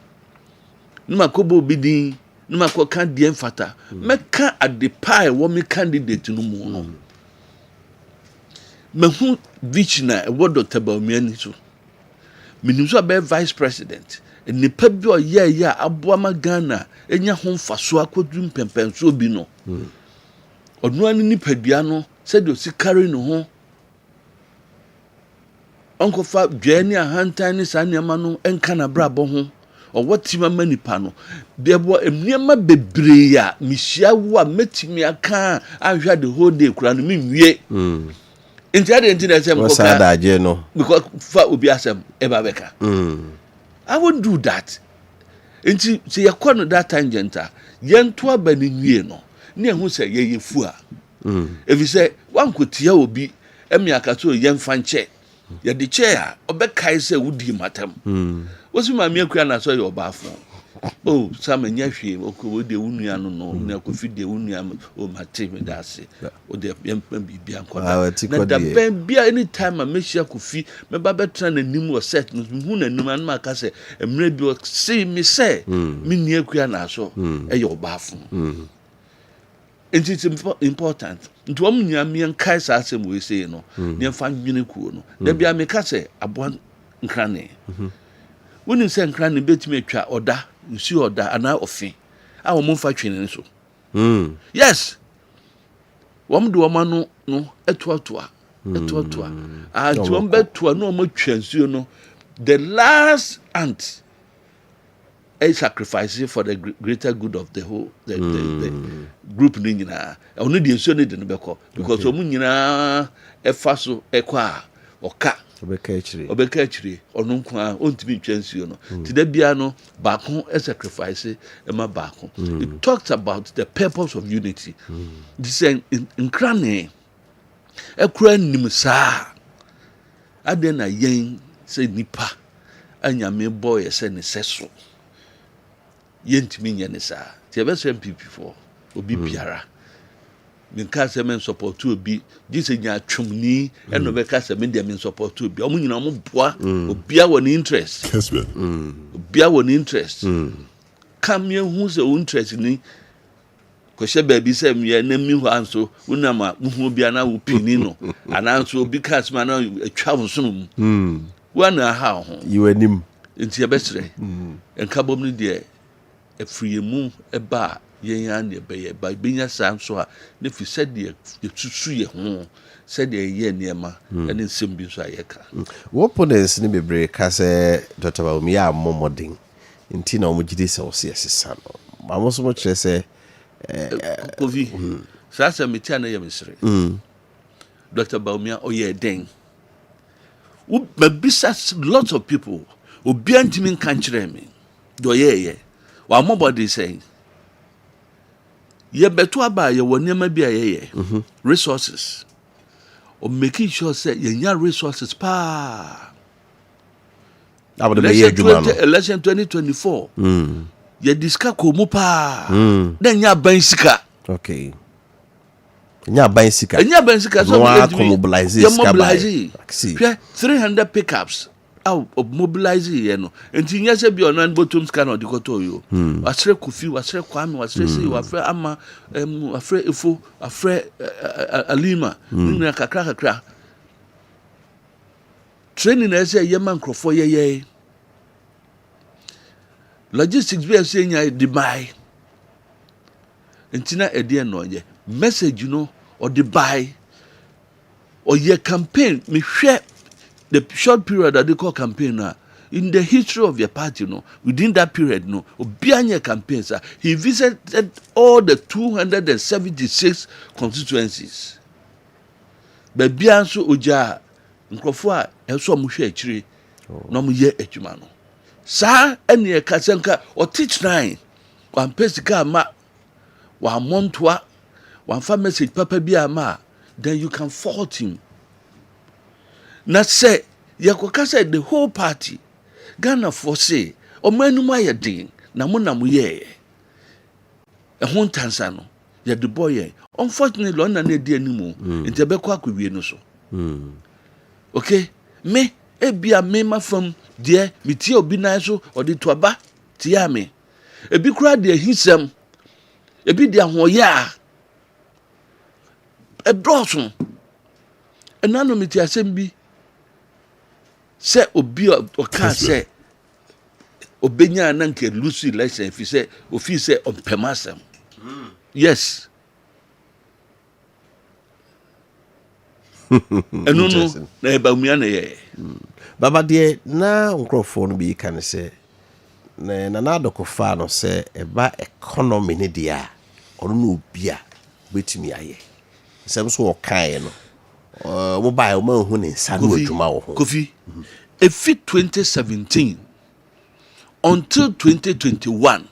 C: Numa kobo bidin, numa ko kan diem fata. Me can at the pie what me candidate no more. Me who vichina what Dr. Bamia ni so. Minimso be vice president nipa bi o ye aboama Ghana enya ho mfaso akodum pempenso bi no odno ani nipa dua no se de osikare no ho onko fa dwani ahantan ni sanema no enka na brabo ho o watima manipa no de bo emniema bebre ya mihia wo a metimi aka ahwa the whole day kura no minwie Inti ade inti na sem
A: koka no
C: because fa obi asem ebabeka I won't do that. Inti se yakọ that tangenta yento abani nwie no na ehu se ye fu a if you say one kotia obi emi akato yemfa nche ye de che a obekai se wudi matam wosu ma me akua na so ye obafo oh some nyahwe okwo de wunua no na kofi de wunua o mate me dase o de yempa bibia nkoda na da ben bia anytime I mehia kofi me ba betra na nim o set no hu na nim an ma ka se emre bi o see me say me ni akua na so e ye obafo it's important nti wo munya me nkai sa asem we say no ne fa nwene kuo no da bia me ka se abo nkrane woni se nkrane betime atwa oda nsi oda ana ofi a wo mfa twene so yes wo mde wo ma no etoatoa a ti wo beto no mo twansuo no the last ant a sacrifice for the greater good of the whole the group ni nyina onu de nsuo ne de no beko because omu nyina efa so ekwa oka obeka chire onu nkwa ontimi twansuo no ti da bia no baako a sacrifice ema baako it talks about the purpose of unity this nkrane ekura nim saa ade na yen se nipa anyame boy se ne seso yentimi nyane saa ti ebe MPP for obi biara minka se men support obi gise nya twumni eno be ka se men dia men support obi omu nyina omu boa obi a woni interest
D: Kessben
C: obi a woni interest kam ye hu se interest ni ko she ba bi se me na mi hu anso unama hu obi ana wo pini no ananso obi ka se na atwa wo so mu wana ha ho
A: you anim
C: nti ebe sere enka bom ni de efriemu eba yen an ye be ba benya san so a ne fi said ye tutu ye ho said ye niema ene nsem bi so ayeka
A: opponents ni bebre ka se Dr. Bawumia ya momodin nti na omugide se ose yesesa no amoso mo kire se
C: Kofi sasa metia na ye misre Dr. Bawumia oye den wo babisa lots of people obi antimi kan kire me do ye wa mobody say ye beto aba ye woniema bi ayeye resources or making sure say ye nya resources pa election 2024 ye diska ko mu pa na nya ban sika
A: okay nya ban sika
C: so
A: mobilize
C: 300 pickups out of mobilize ye no enti nya se bi onan bottom scan or dikoto yo wasre Kofi wasre Kwame wasre si wafre ama wafre Efo wafre Alima nina kakra training na say ye man crofo ye logistics be say nya Dubai enti na ede no ye message or Dubai or ye campaign me hwe the short period that they call campaign in the history of your party, within that period, Obianye campaigns, he visited all the 276 constituencies. But Bianso Oja, Nkofua, Elso Mushe Chiri, no Muye Echumano. Sa, any a Kasanka, or teach nine, one Pesica ma, one Montua, one famous Papa Biama, then you can fault him. Na say yakoka said the whole party Ghana for say o manuma ye din na mo ye e ho ntansa no ye de boy unfortunately on na di animu nti be kwa akwie no so okay me ebia me ma fam de me tie obi nan so o de to aba tie me ebi kura de hisem ebi de ahoye a e brosun enano me tie asem bi se obi o ka se obenya na nke lucy license fi se ofi se ompemasem yes enu no na e Bawumia na ye
A: baba de na nkrofo no bi kan se na adokofa no se eba economy ne dia ono no obi a betumi aye sem so o kan no mobile man hu ne sa no adwuma wo ho
C: Kofi efi 2017 until 2021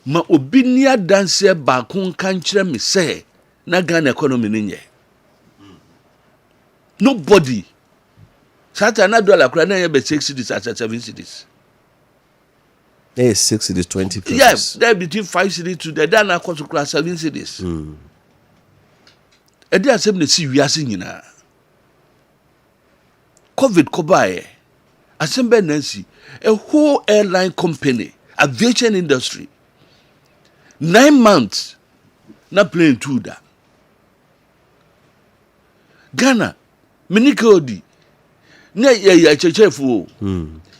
C: ma obi ni adanse ba kun kan kire me say na Ghana economy ni nye nobody sata na dollar kura na ye be 6 cities at 7 cities
A: 6 cities 20%.
C: Yes, there between 5 cities to the Dana cost kura 7 cities e dey asem na si wiase nyina COVID kobaye asembe nancy a whole airline company aviation industry 9 months na plane to da Ghana minikodi na ya chechefo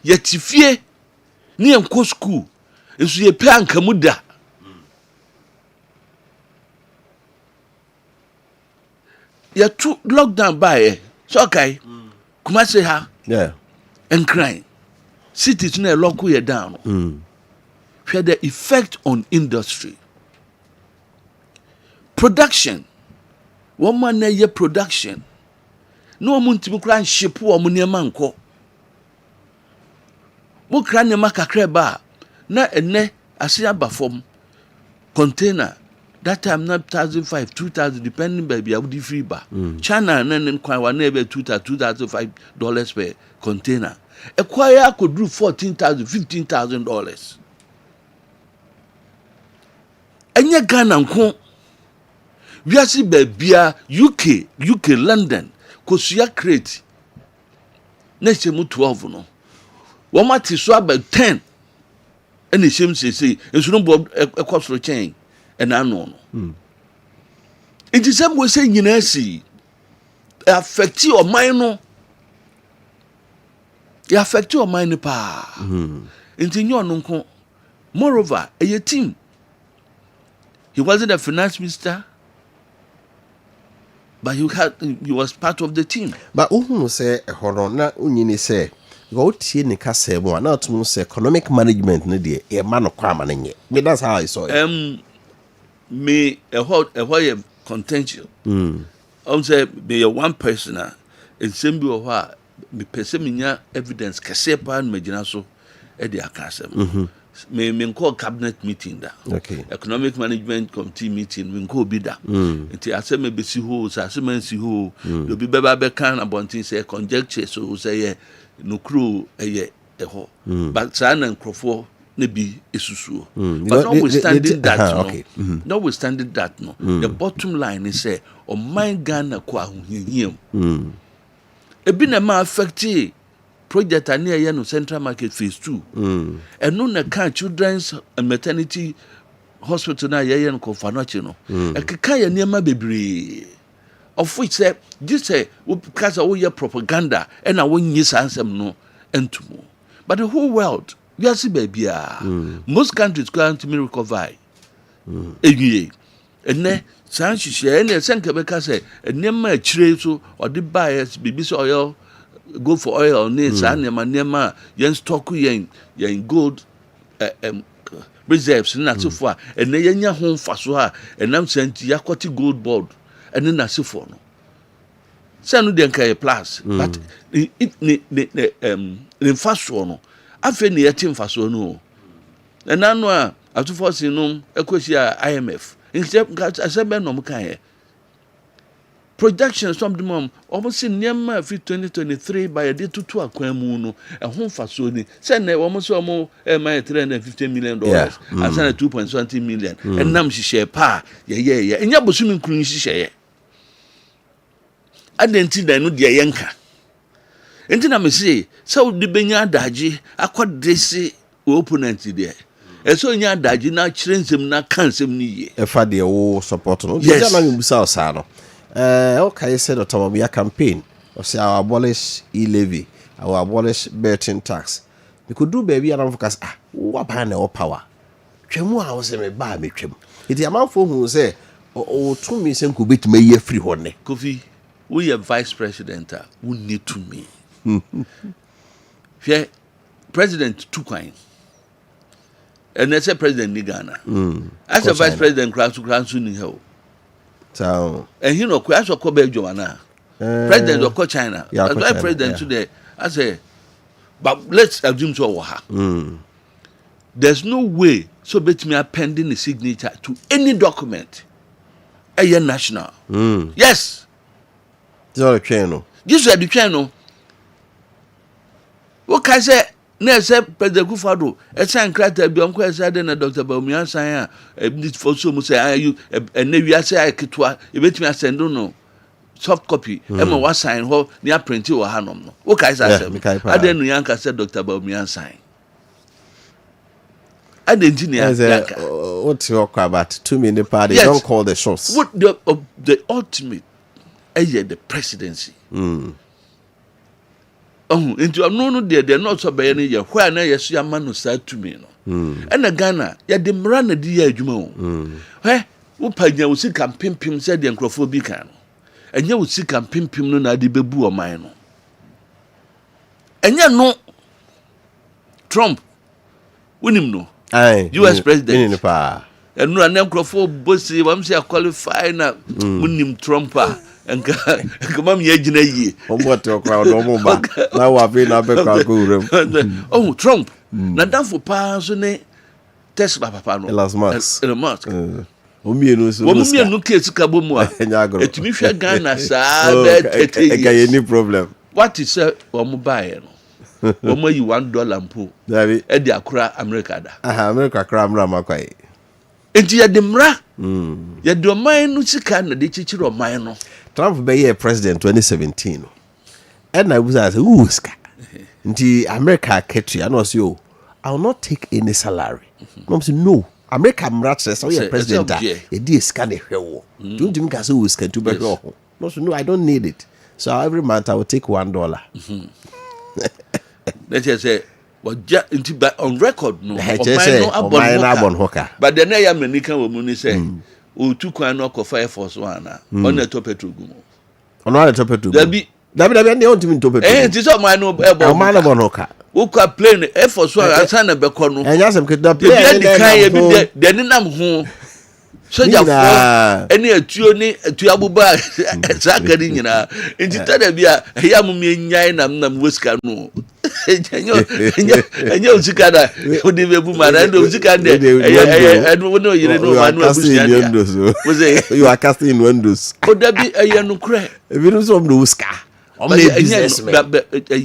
C: ya tifie ni enko school enso ye pe ankamuda ya tu lockdown by so okay Kumasi ha and crying cities na local ye down where the effect on industry production one man na ye production no muntu kura ship wo mo niam anko mo kra ne makakra ba na ene ase aba fom container that time na 1,500 2,000 depending baby I would free ba China na kwa wa na be $2,500 per container e kwa ya could do $14,000 $15,000 enye Ghana nko wiasi babia UK London kosuya crate na chemu 12 no wo mati so about 10 ene chem sese enso no ekosoro chain ena no it is some we say nyina si affect your mind no e affect your mind pa enti nyo no nko Moreover, a team. He wasn't a finance minister, but he was part of the team.
A: But who say hold na unyini say go tie ne kasa mu na to say economic management ne de e ma no kwa ma ne. Me that's how I saw it.
C: Me a contentious. Say be one person in sembi o ha me pese minya evidence kase pa no magina so e de akasem. Me call cabinet meeting da.
A: Okay.
C: Economic management committee meeting we call bi da. Nti asem be si ho, asem si ho. Do bi beba be kan abontin say conjecture so say no crew e ho. But sa na nkrofo ne bi esusuo. But notwithstanding that
A: okay.
C: Notwithstanding that no. The bottom line is say o man Ghana kwa ahohiahiem. Ebi na ma affect project near no Central Market Phase 2. And no na can children's and maternity hospital na ye no Kofanoche no. E keka ya niema bebre. Of which say this say because of your propaganda and I won yes ansem no entumo. But the whole world, you see baby most countries go to miracle vi. Ewie. Ene san hihye ene senke beka say niema chire so or the bias bibi so oil go for oil needs and nema yen stock yen gold reserves na so far and yen ho faso a enam senti yakoti gold board and na so for no say no den kai plus but the faso no afa ne yetim faso no and nanu a atufo sinum ekosia IMF asebe no mkan projection some the mom almost in Niamma 2023 by a day to Aquamuno, a home for Sony. Send almost my $350 million and send 2.20 million. And now she share pa, yeah. And Yabusum Queen she share. I didn't see that no dear yanka. And then I say, so the Benya Daji, I quite dressy opponent there. And so nya Daji now trains him now cancel me. If I the old support, yes, okay, said automobile campaign or say our abolish e-levy, our abolish betting tax. We could do baby around focus what panel power. Chemu I was a buy me chemu. It's the amount for who say oh 2 million could be to me ye free honey. Kofi, we are vice president who need to me. Yeah, president too kind. And that's a president in Ghana. As a vice president, class to class in hell. So, and you know, class of Kobe Joanna, president of China, as president today. I say, but let's assume so. There's no way so bet me appending the signature to any document. A national. Yes.
A: The channel.
C: This is the channel. What can I say? Next, President Kufado, a sign crater beyond question, and Dr. Baumian Saya, a bit for so much. You and maybe I say I could you bet me I send no soft copy. Emma was sign ho near print you or Hanum. What can I say? I didn't Yanka said Dr. Baumian sign. I didn't know
A: what's your about 2 minute party. Don't call the shots.
C: What the ultimate the presidency. Oh, into no, they're not so by any year. Where now you see a man who said to me, no. And a Ghana, ya de Mrana dear Jumo. Where, Upanya will see campaign said the Uncrophobican. And you will see campaign no na di bebu or mine. And ya no Trump, win him no.
A: Aye,
C: US president
A: in the power.
C: And no Uncropho bossy, I'm say qualified now, win him Trumpa. And come on, ye.
A: What to crowd no more. Now I've been up a good.
C: Oh, Trump. Not done for Parsone Tesla Papa.
A: Last month.
C: In a month.
A: Woman,
C: no case Kabumwa. It me fair Ghana, sir.
A: Any problem.
C: What is one buy? One you $1 and pull. Eddie Accra, America.
A: America cram Ramaquay.
C: And you had the mra. You do mine, no chicken, the teacher of mine.
A: Trump be a president 2017. And I was as the America catchy, and was you. I will not take any salary. No, America mratches, so you're president. A dear scan a hell. Don't think as who is can to be wrong. No, I don't need it. So every month I will take $1.
C: Let's just say Waja into on record no.
A: Abon hoka.
C: But the na American woman say, "O two kwan no Fire Force one on the top petrol gumo."
A: On the top petrol.
C: Dabi
A: ne on timi top petrol.
C: It is all man no
A: abon hoka.
C: Who can plane Air Force one and sign a becono.
A: And yes, I'm the
C: plane the Ninam home. So ya for any a tuoni to Abuba exactly na into Tadabia Yamu Nyan Whisker no. And you Zikada would be woman and Zikanda and no you know
A: you are casting in windows.
C: Could there be a yanu crack?
A: If you don't some whisker.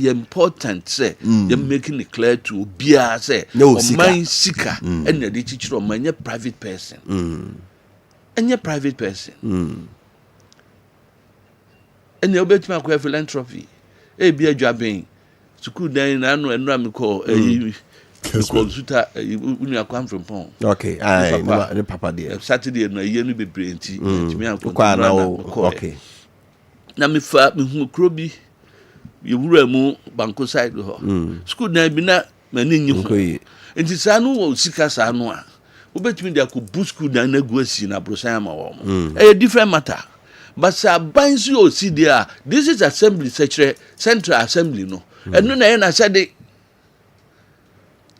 C: Important say you're making it clear to be say
A: no
C: mind seeker and the teacher of my private person. And your private person. And you bet my philanthropy. A be a jobbing. School then I know and Ram call a consulta when you come from home.
A: Okay, I papa dear.
C: Saturday and a year be brainty.
A: Okay.
C: Na me fa me hu krobi ye wura mu banko side ho school na bi na mani nyi ho enti sa no wo sika sa no a wo betimi dia ko bu school na na gu asi na brosan ma wo a different matter but sa ban so o si dia this is assembly central assembly no enu na na say de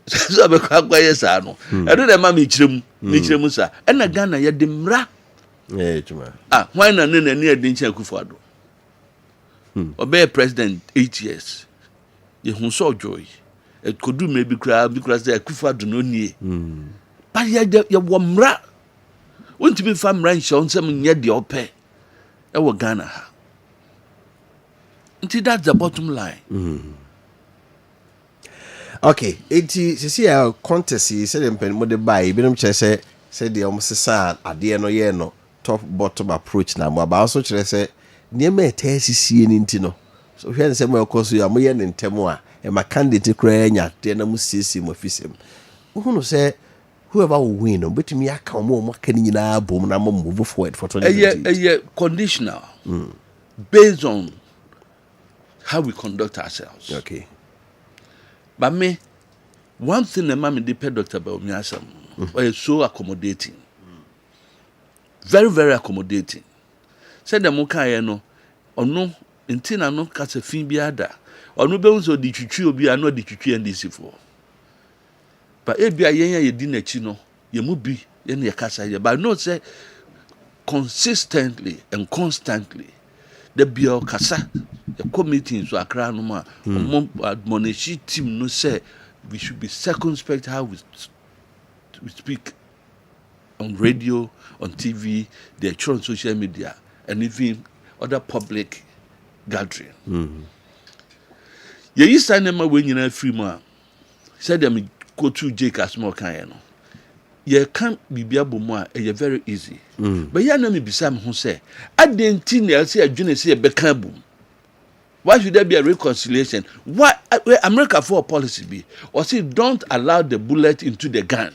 C: so be kwa yes no enu na ma me kirem sa ena Ghana ye de mra
A: juma
C: why na ne adi nche Akufo-Addo Obey president 8 years. You who saw joy. It could do maybe cry because they Akufo-Addo no nie. But ya wamra. Won't be fam ranch on some near the ope. Ewa Ghana. Until that's the bottom line.
A: Okay, see our contest said them mo de buy. Be them say the almost sad ade no ye no top bottom approach na mo ba also say niema etesi nti no so hwe nsem ekoso ya moye ne ntemo a e ma candidate kra nya de na musisi mo fisem uhunu say whoever will win no betimi aka mo ka ni nyina bom na mo move forward for 2020
C: conditional based on how we conduct ourselves.
A: Okay,
C: but me one thing the mama depend Dr. Bawumiasam was so accommodating, very very accommodating. Said the Mokaye no, or no, intina no cast a fin biada, or no bones or the chuchu will be a no the chuchu and this for. But if be a ye dinner chino, ye mubi, yen your casa, but no say consistently and constantly. The bio casa, the committee so a cranoma, admonish team no say we should be circumspect how we speak on radio, on TV, the on social media. And even other public gathering. Ye is time ma when you free man. Said them go to Jake as more kind. Ye can't be mo e very easy. But ya na me bisa me who say, I didn't think say adwene say be kan boom. Why should there be a reconciliation? Why America for a policy be? Or say don't allow the bullet into the gun.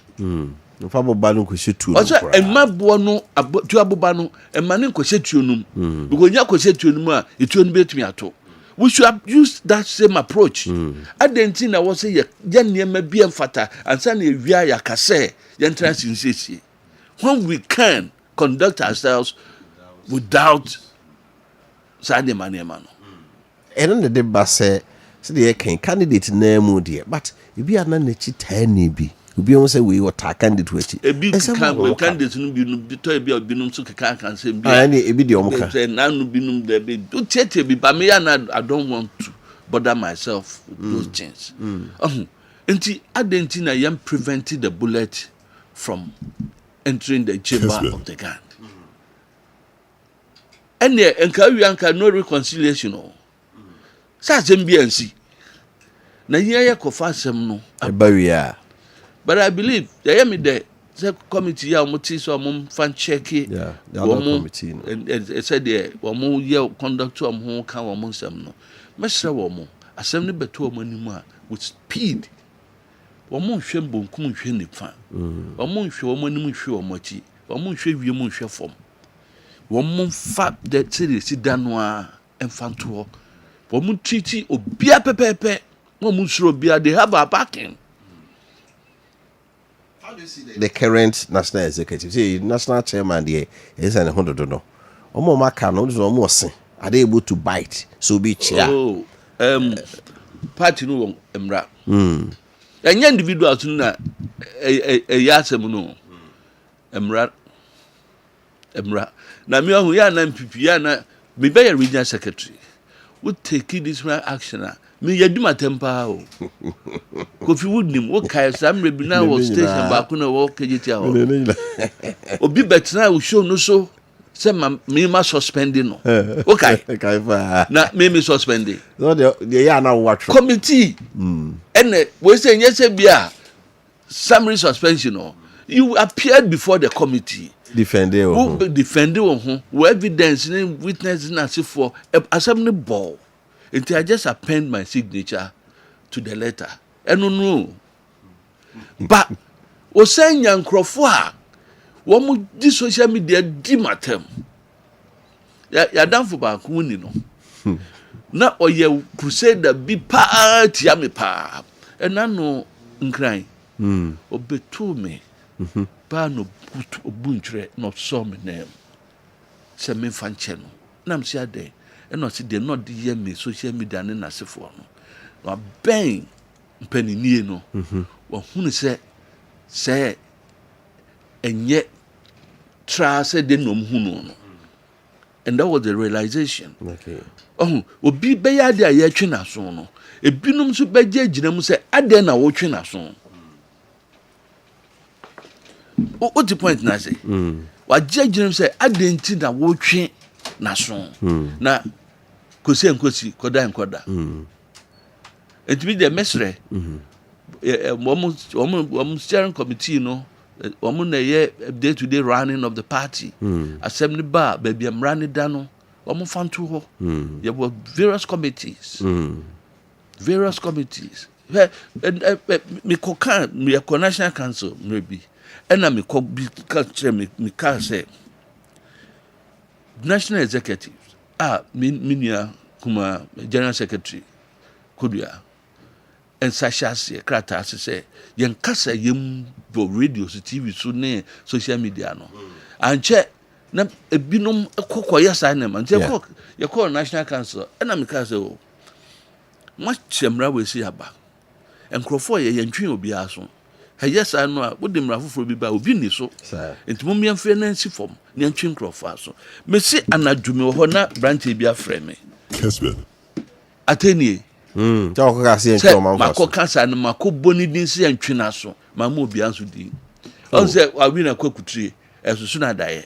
C: Also, a mabuano to Abubano, a man in Cosetunum, because Yacosetunum, it won't bet me at all. We should have used that same approach. I didn't think I was a young near me be fata and suddenly via Casse, Yantrans in Sissy. When we can conduct ourselves without Sadi Manemano.
A: And then the debate say, the candidate name, dear, but if you are not a tiny be. We on say we were candidate to it.
C: A big candidate no be to be binum so can say be.
A: And e be the omuka.
C: Say na no binum there be. Do tete be, but me I don't want to bother myself with those things. Enti adenti na yam preventing the bullet from entering the chamber of the gun. And there enka no reconciliation o. Sa zembiansi. Na yeye kofa asem no.
A: Abawia.
C: But I believe they hear me there. The committee ya muti so mum fan check it.
A: Yeah, the other committee.
C: And said there, womu ye conduct to am kan womu sem no. Mesra womu asem ne beto womu anima with speed. Womu hwe bonkum hwe nifa. Womu hwe womu anim hwe womu achi. Womu hwe wiem hwe fom. Womu fa the city si danwa emfanto. Womu treaty obia pepepe. They have our backing.
A: How do you see the current national executive? See, national chairman there is an 100 no. Omo maka no do omo sen. Are they able to bite? So be chair.
C: Oh, party no emra. Enya individuals na yasem no. Emra. Na me ohu ya na MPP ya na me be regional secretary. We take this action. Me yadi matempa o. Kofi Woodnim wo kai sam rebi na wo station back na wo KGT ho. Obi betina wo show no so say me ma suspending no. Okay. Na me suspending.
A: No the ya na watch.
C: Committee. And we say yes bia summary suspension no. You appeared before the committee.
A: Defending
C: who evidence and witness na say for assembly ball. Until I just append my signature to the letter. I don't know. But we say young Crawford, one this social media di matem. Ya done for back winning no. Na oye crusader be party me pa. And I know crying. Obeto me. Pa no buntre not saw me name. Se me fanche no. Na me sia dey. And I see they not hear me social media and na se for no. Wa ben mpani nie no. Wa hunu say enye tra say de no hunu no. And that was the realization.
A: Okay.
C: Oh, obi be ya de aye twe na so no. Ebinum so be je gina mu say ade na wo twe na so. What the point na say? Wa je gina mu say ade nti na wo twe na so. Na kosi enkosi koda. Etimi de mesre. Wo steering committee no. Wo na ye day to day running of the party. Assembly bar baby am running down no. Wo fanto ho. There were various committees. Various committees. Me kokan me national council maybe. And me ko me can say national executives minia kuma general secretary Kodua and Sashasi krata say yen kasa yem bo radio TV so ne social media no anche na ebinom ekokoya sanem anche ye call national council and me can say o machemra we si aba enkrofo ye yentwe obi aso yes I know what dem rafofo bi ba obi ni so entimo miamfe na nsi fom ne ntwe nkrofo so me si anadwume ho na branch bi afre me
D: Kessben
C: atenie
A: ta ko ka se ntwe ma
C: mako kasa na mako boni din se ntwe na so ma mo obi anso din on se awi na kwakutrie esusu na dae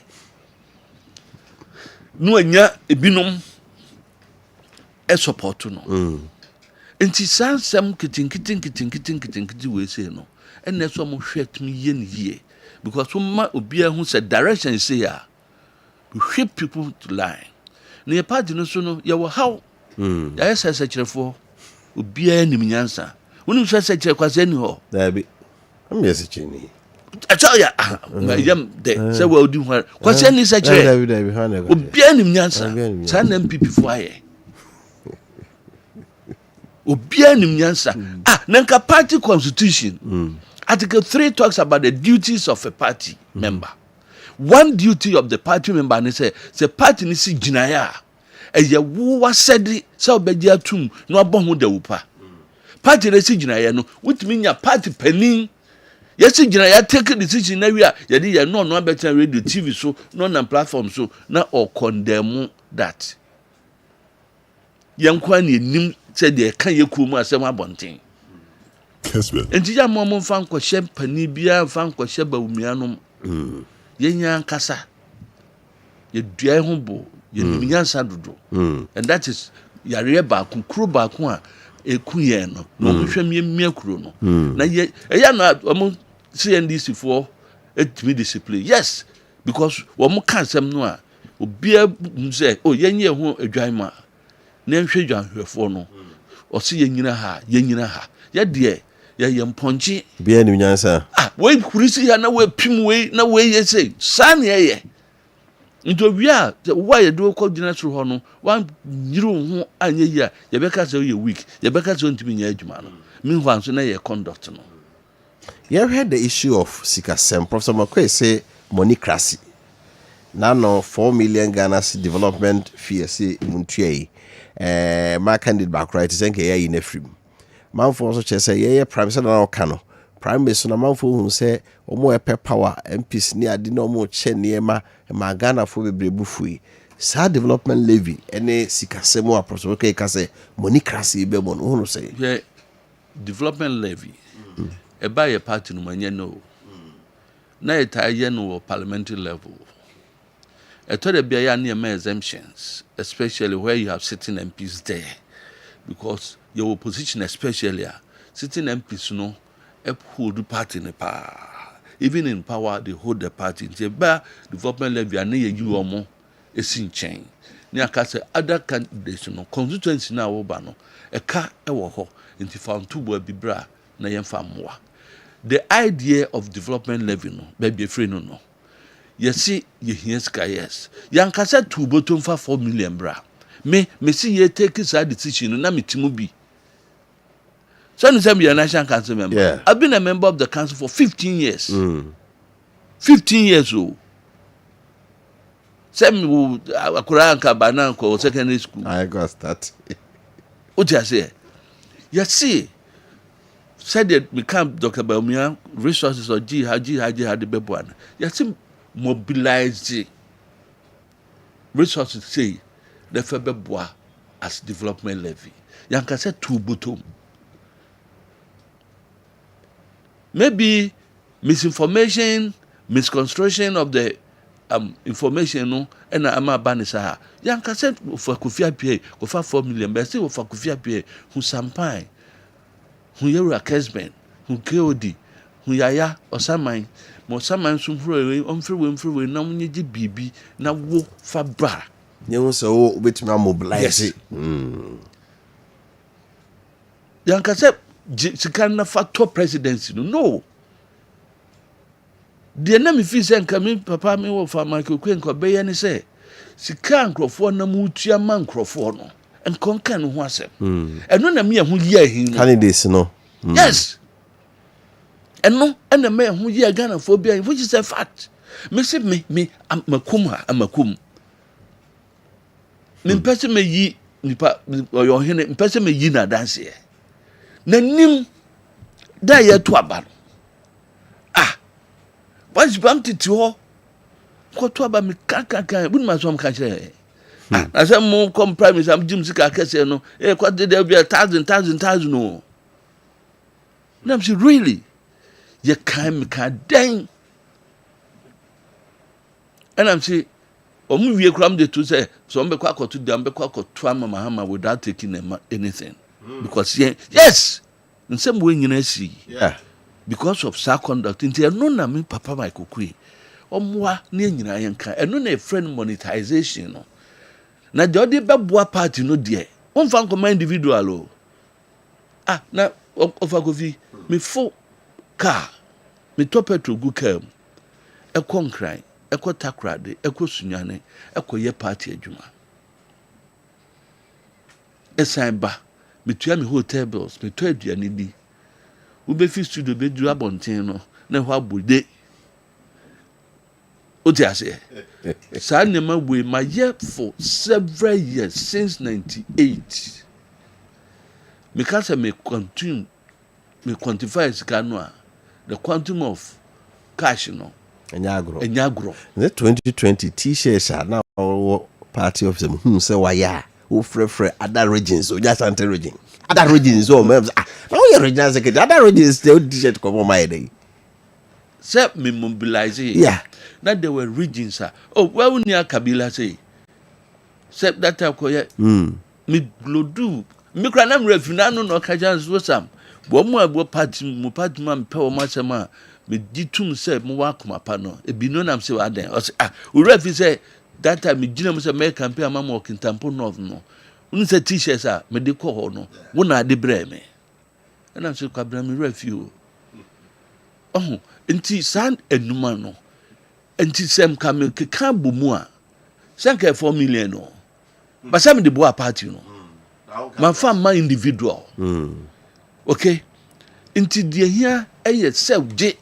C: no anya ebinom support no enti sansam kitinkitin we say no and that's what mo hwet me ye because ma obi hu say direction say ya we hwet people to line na your party no so no ya wo how ya say sekirefo obi anim nyansa wonu say sekire kwase ni ho
A: da bi am yes chini
C: I tell ya yam de say we odi ho kwase ni sekire
A: da bi ha na
C: obi anim nyansa say na MPP fo aye obi anim nyansa nanka party constitution Article 3 talks about the duties of a party member. One duty of the party member is say the party ni si ginaya. Eye wo wa sedi say obeji atum no abohu da wupa. Party ni si ginaya no witimi nya party panin. Yes ginaya take decision na wi a ye dey no better radio TV so no na platform so na or condemn that. Yankwa ni nim say dey kan ye kumu asem abonten.
D: Kessben
C: Enti ya mo fan ko hye pani bia fan ko hye bawumianom yenya nkasa ye dua ho bo ye nyansa dodo and that is yare ba kuro ba ko a eku ye no no hwɛ miemia kuro no na ye eya na omo CNDC for etimi discipline yes because wo mo kan sem no a obia say oh yenye ho adwan ma na nhwɛ dwanhwɛfo no o se yenyina ha ye de ye mponchi
A: bia ni nyansa
C: we kurisi ya na we pim we na we ye say san ye Into we are why you do call dinner through hono, one you and ye, you because you're weak, you because you want to be your man. Meanwhile, so now you're conduct.
A: You ever heard the issue of Sikasem? Professor Maakye say moneycracy. Now, no 4 million Ghana's development fee, say, Muntie. My candidate back right is NKA in a frame. Man for also say, yeah, Prime Minister now cano. Prime Minister, a man for who say, or more power, MPs near the more chen near my Ghana for the Brebufui. Sa development levy, any Sikasemo, Professor Maakye say, moneycracy, Bebon, who say,
C: yeah, development levy. A buy a party no man, no. Na a no parliamentary level. I thought there be near exemptions, especially where you have sitting MPs there, because your opposition, especially sitting MPs, no, hold the party in the power. Even in power, they hold the party. They bear development levy and near you or more a sin chain. Near Casa, other candidates, no constituency now, Obano, a car, a war, and found 2 boy be bra, na yen famwa. The idea of development levy, no, baby, free no. You see, you hear sky, yes. Young Casa 2 bottom for 4 million bra. Me see ye take his decision, and I'm Timubi. So, I'm a national council member.
A: Yeah.
C: I've been a member of the council for 15 years. 15 years old. Same who Akuranka Bananko secondary school.
A: I got that.
C: What you say? You see, said that we can't Dr. Baumia resources or G had the Bebuan. You see, mobilize the resources say the Febebois as development levy. Yanka said 2 bottom. Maybe misinformation, misconstruction of the information, no, and I'm a banisa. Yanka said for Kofi Appiah, for 4 million, but still for Kofi Appiah, who Sampai, who Yera Kessben, who KOD, who Yaya or Samai, more Saman soon free, now we need BB, now wo Fabra.
A: You so which man mobilize it.
C: Yanka said, Sikana for top presidency, no. The enemy fees and coming, Papa me or for Michael Queen could be any say. Sikan Crawford no mutia man Crawford no, and concan was it. And none of me who year him.
A: Candidates, no.
C: Yes. And no, and the man who year Ghana phobia, which is a fact. Me, I'm a kum. Me person me ye, nipa, or your hen, person me ye na dance here. Nanim, da ye to aban. What's bumped to all? What to about me? Wouldn't my son catch it? I said, more compromise. I'm Jim Sika, no. What did there be 1,000, no? No, she really. You can't dang. And I'm saying, we cram the two say, so I'm quack or to damn quack or trauma Mahama without taking anything. Because, yes, in some way, you see.
A: Yeah.
C: Because of sa conduct, into no name Papa Michael Queen. Omwa near Yanka, and no friend monetization. No. Na Jody Babua party no dear. One fan command individual. Now, Wofa Kofi, me full car, me top petrol good cam. A concry, a quatakrade, a cosunyane, a coye party ajuma. A sign ba, me to me hotel bills, me to a needy. Ube fi studio be dura bonten no na ho abode o ti ase sa nema we my year for several years since 98 me can say me continue me quantify sika the quantum of cash no enyagro
A: the 2020 t-shirts are now party of them who say why who free other regions or just anti region other regions or members. Now you're regional secretary. Other regions still t-shirt come on my day.
C: Set me mobilize.
A: Yeah.
C: Now there were regions. Oh, where we near Kabila say. Set that time koye. Me blodu. Me kranam refinano no kajans wosam. Bo mo abo party man pe o masema. Me ditum say mo wa kuma pa no. E bi no nam say wa den. O say we refi say that time me gina mo say me campaign am mo kintampo north no. Unu say t-shirts me de ko ho no. Wo na de bre me. And I'm saying, Kabram, refuse. Oh, and tea sand and no, and tea some come Kambu Mua, Sanka 4 million no. But some the boa party no. Man fan my individual. Okay. Inti dia here eye self je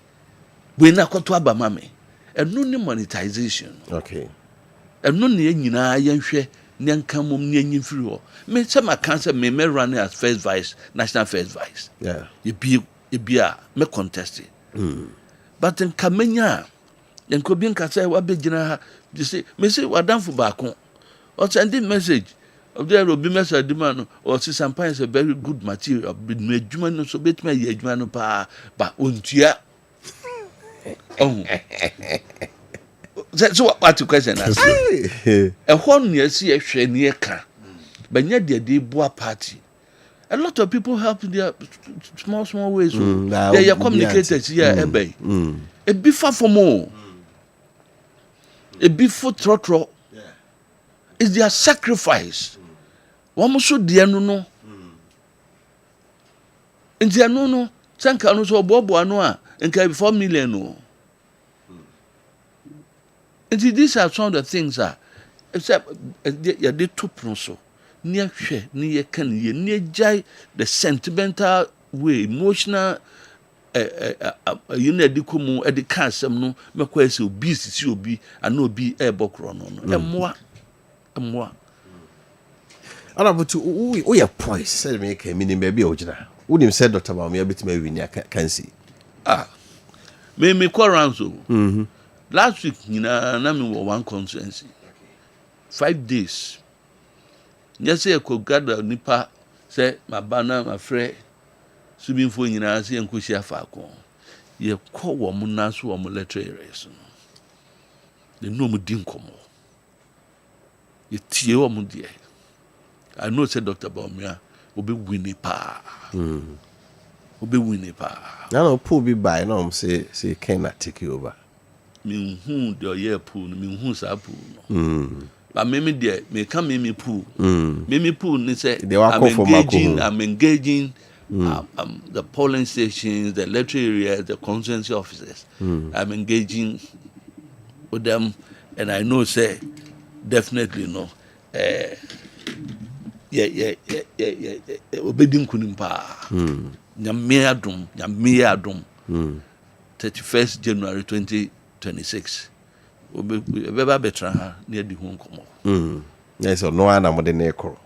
C: we na kwato aba mame. Eno ni monetization.
A: Okay.
C: Eno ne nyina yenhwe ne nkamom ne nyimfiri ho. Me say my cancer me run as first vice, national first vice.
A: Yeah.
C: You be me contest it. But in Kamenya yankobi nka say wa begina ha you say me say wadanfo baako or sending message of there will be message demand or see sometimes a very good material but me adwuma no so bet me ye adwuma no pa ba ontua oh so what question ask e hon ne see ehwe ne ka banya de boa party. A lot of people help in their small ways. They are communicators here, ebay. A bit far for more. A bit for trotro. It's their sacrifice. One must show the no. In the no, Sanka no so bobo anoa, and can be 4 million no. And these are some of the things that except they too pronso. Near share, near can ye near jai the sentimental way, emotional you know dikumu at the castle no make so busy be and no be a bokron no and more
A: but we are poised said me came in baby ojina would him said Dr. Bawumia bit me win can see
C: me quarrel so last week you know na me one conference 5 days. Yes, I could gather nipa say my banner, my friend, swimming for in us and Kushia Falcon. Ye call woman nasu or letters. The no dinkomo. Ye tio mudia. I know, said Dr. Bawumia, will be winning pa. Will be winning pa.
A: Now, poor be by no say cannot take you over.
C: Mean whom the year pool, mean who's a pool. But me come me pool. Me pool ni say I'm engaging the polling stations, the electoral areas, the constituency officers. I'm engaging with them, and I know say definitely no. Obedim kunimpa. Nyame adom. 31st January 2026. Beba betra near the home come.
A: Yes, or no one am the necro.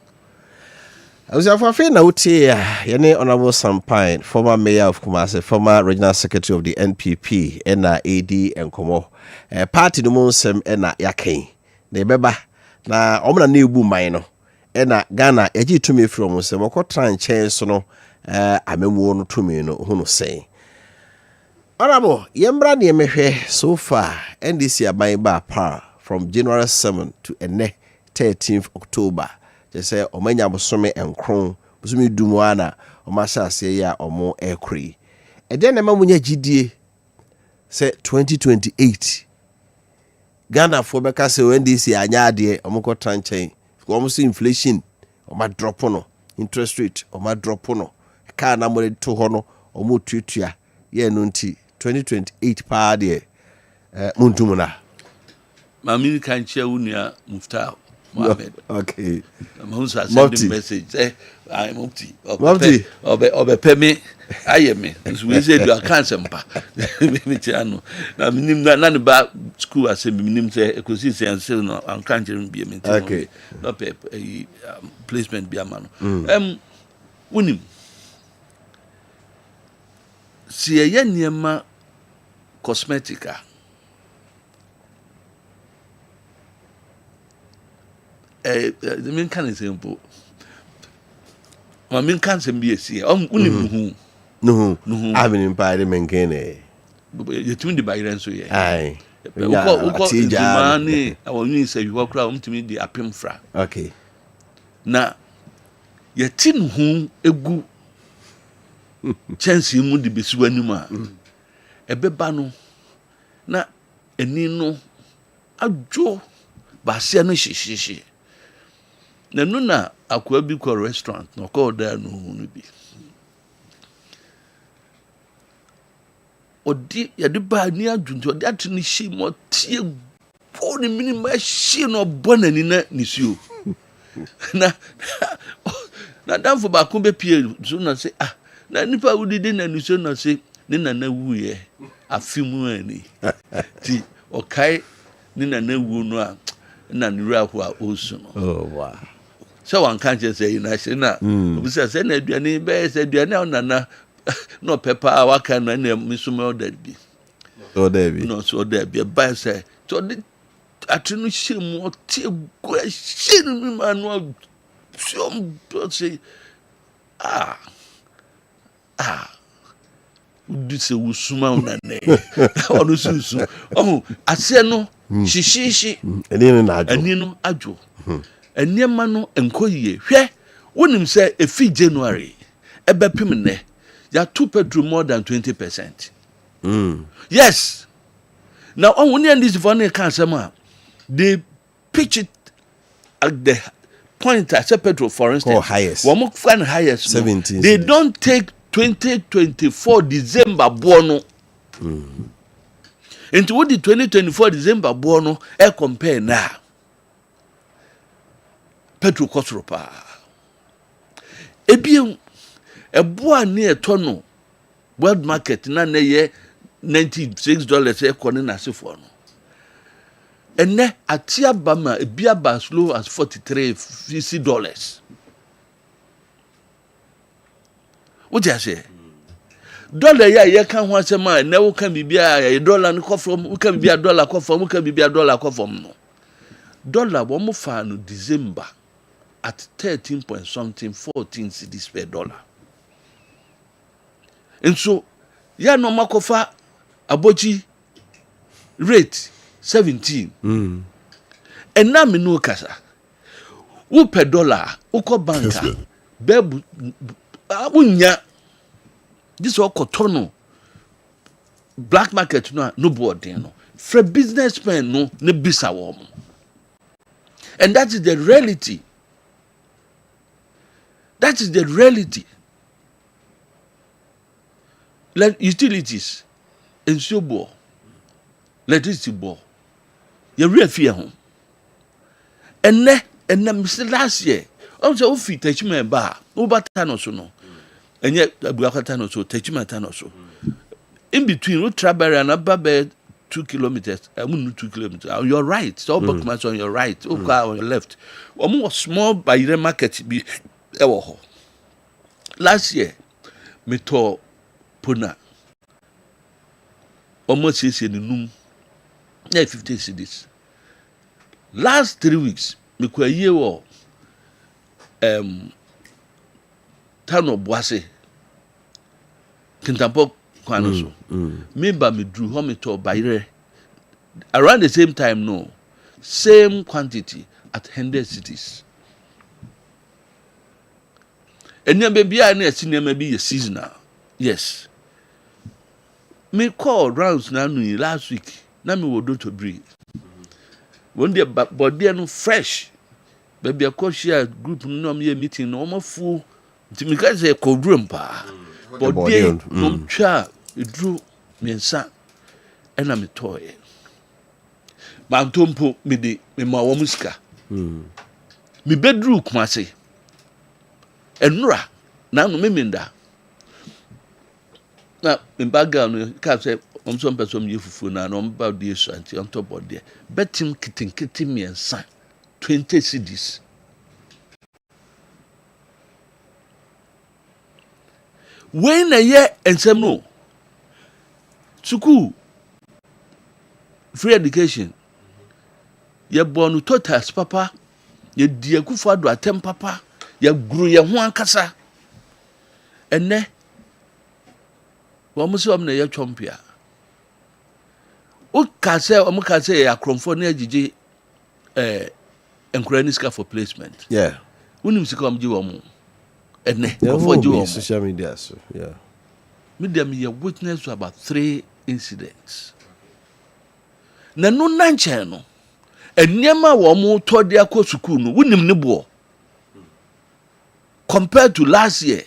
A: I was afraid now, Yene Honorable Sampine, former mayor of Kumasi, former regional secretary of the NPP, NAAD, and Komo, party the Monsem, Yake. The Beba, na Omna Nibu Mino, Ghana, Eji to me from Monsem, try and change so no, I mean, one to me, no, who no say. Honorable, Yembra Niemhe so far, and this year by power from January 7th to 13th October. They say, Omenya Bosome and Kron, Bosumi Dumwana, Omasha Seya, or more aircree. And then a Mamunya GDA say 2028. Ghana for Becassa when this year, Nyadi, Omoko Tranchain, almost inflation, or my drop on interest rate, or my drop on a car number 200 or more tutia, ye nunti. 2028 party Muntumuna.
C: Mamini can share unia Mufta Mohammed.
A: Okay.
C: Mahusa sending message. I'm Mufti. Obe peme. I am me. We said you are cancer. Michano. Now minim none about school as a minim say ecosystem and say no I'm can't be a minute.
A: Okay.
C: Not a placement be a man. Unim. Si ye niema cosmetica the main can is simple. My main cancer be a see unim
A: no I've been invited Menkene.
C: You tuned the by so ye.
A: Aye.
C: Money I will say you walk around to me the apim fra.
A: Okay.
C: Na ye tin hu egu chance mu de besu anuma ebeba no na eni no adwo baase no hihihie na no na akwa bi ko restaurant no ko da no hu bi odi ye de ba ni adwunto odi atini shi mo tie po ni minima shi no bona ni na nisuo na damfo ba ko be pie so na say na nipa wudidi na nisuo na say ni na wuye afimu ani ti okai ni na wu no a na nura ho a osu no
A: Oh wow.
C: So one can't just say na say na obisa say na aduane be say aduane na no pepper wa kan na misuma that bi
A: Oh there be.
C: no so there be by say so the atinu shemu o tie go shenu man no some say udise usuma una ne onu susu ase no shishishi
A: Eni na ajo.
C: ani no ajo eniema no enkoyie hwe wonim say efi January ebepim ne ya two petrol more than 20%. Yes. Now on when this funny can say they pitch it at the point at petrol, for instance.
A: Oh, highest.
C: One more find highest.
A: 17.
C: They don't take 2024 December bono. Into what the 2024 December bono air compare now. Petrol cost ropa. Ebi a boa near tono world market na ye $96 e kone na sefo no. Ene atia bama ebia ba as low as $43. What you say? Dollar ya ye kan ho asema na wo kan bibia ya dollar no kofom wo kan bibia dollar kofom wo kan bibia dollar kofom no. Dollar wo mo fa no December at 13 point something 14 cedis per dollar. And so ya no makofa abochi rate 17. And na me no kasa. Wo per dollar, wo ko banka. Bebu unya. This all kotono. Black market no board no. For businessmen no ne bisa wo. And that is the reality. That is the reality. Like utilities, and so bo, electricity bo, you real fear home. And last year, also ofi techman ba, over tano so no, and yet abuakatano so techman so. In between, we travel and about 2 kilometers. I mean 2 kilometers. On your right, so back on your right, on your left. One more small by the market be. Last year, me to Puna almost is in the room 50 cedis. Last 3 weeks, me kwa year or town of Boise, Kintampo Kwanoso. Me ba me drew home to Bayre around the same time, no, same quantity at 100 cities. And then baby, I never seen maybe a seasonal. Yes. Me call rounds now last week. Now me will do to breathe. One day, but they no fresh. Baby, I call share group no me meeting no more full. To me guys say cold room pa. But they no cha it drew me son. And I'm a toy. Mantompo me de me ma womuska. Me bedroom kumase. Enura na no memenda na mbaga no ka say omso person yefufu na no mba de so anti on top of there betim kitinkiti miensa 20 cedis when na ye ensem no school free education ye born totals papa ye die kufa do atem papa ya guru ya ho ankasa enne wo mo se na ya chompia o ka se o mo ka se ya kromfo na agigi enkuraniska for placement
A: Yeah.
C: unim sika am ji wo mo enne
A: Yeah,
C: for ji wo mo
A: social media so yeah.
C: media me witness to about 3 incidents na no nanche no eniema wo mo to de akọ school no unim ne bo compared to last year.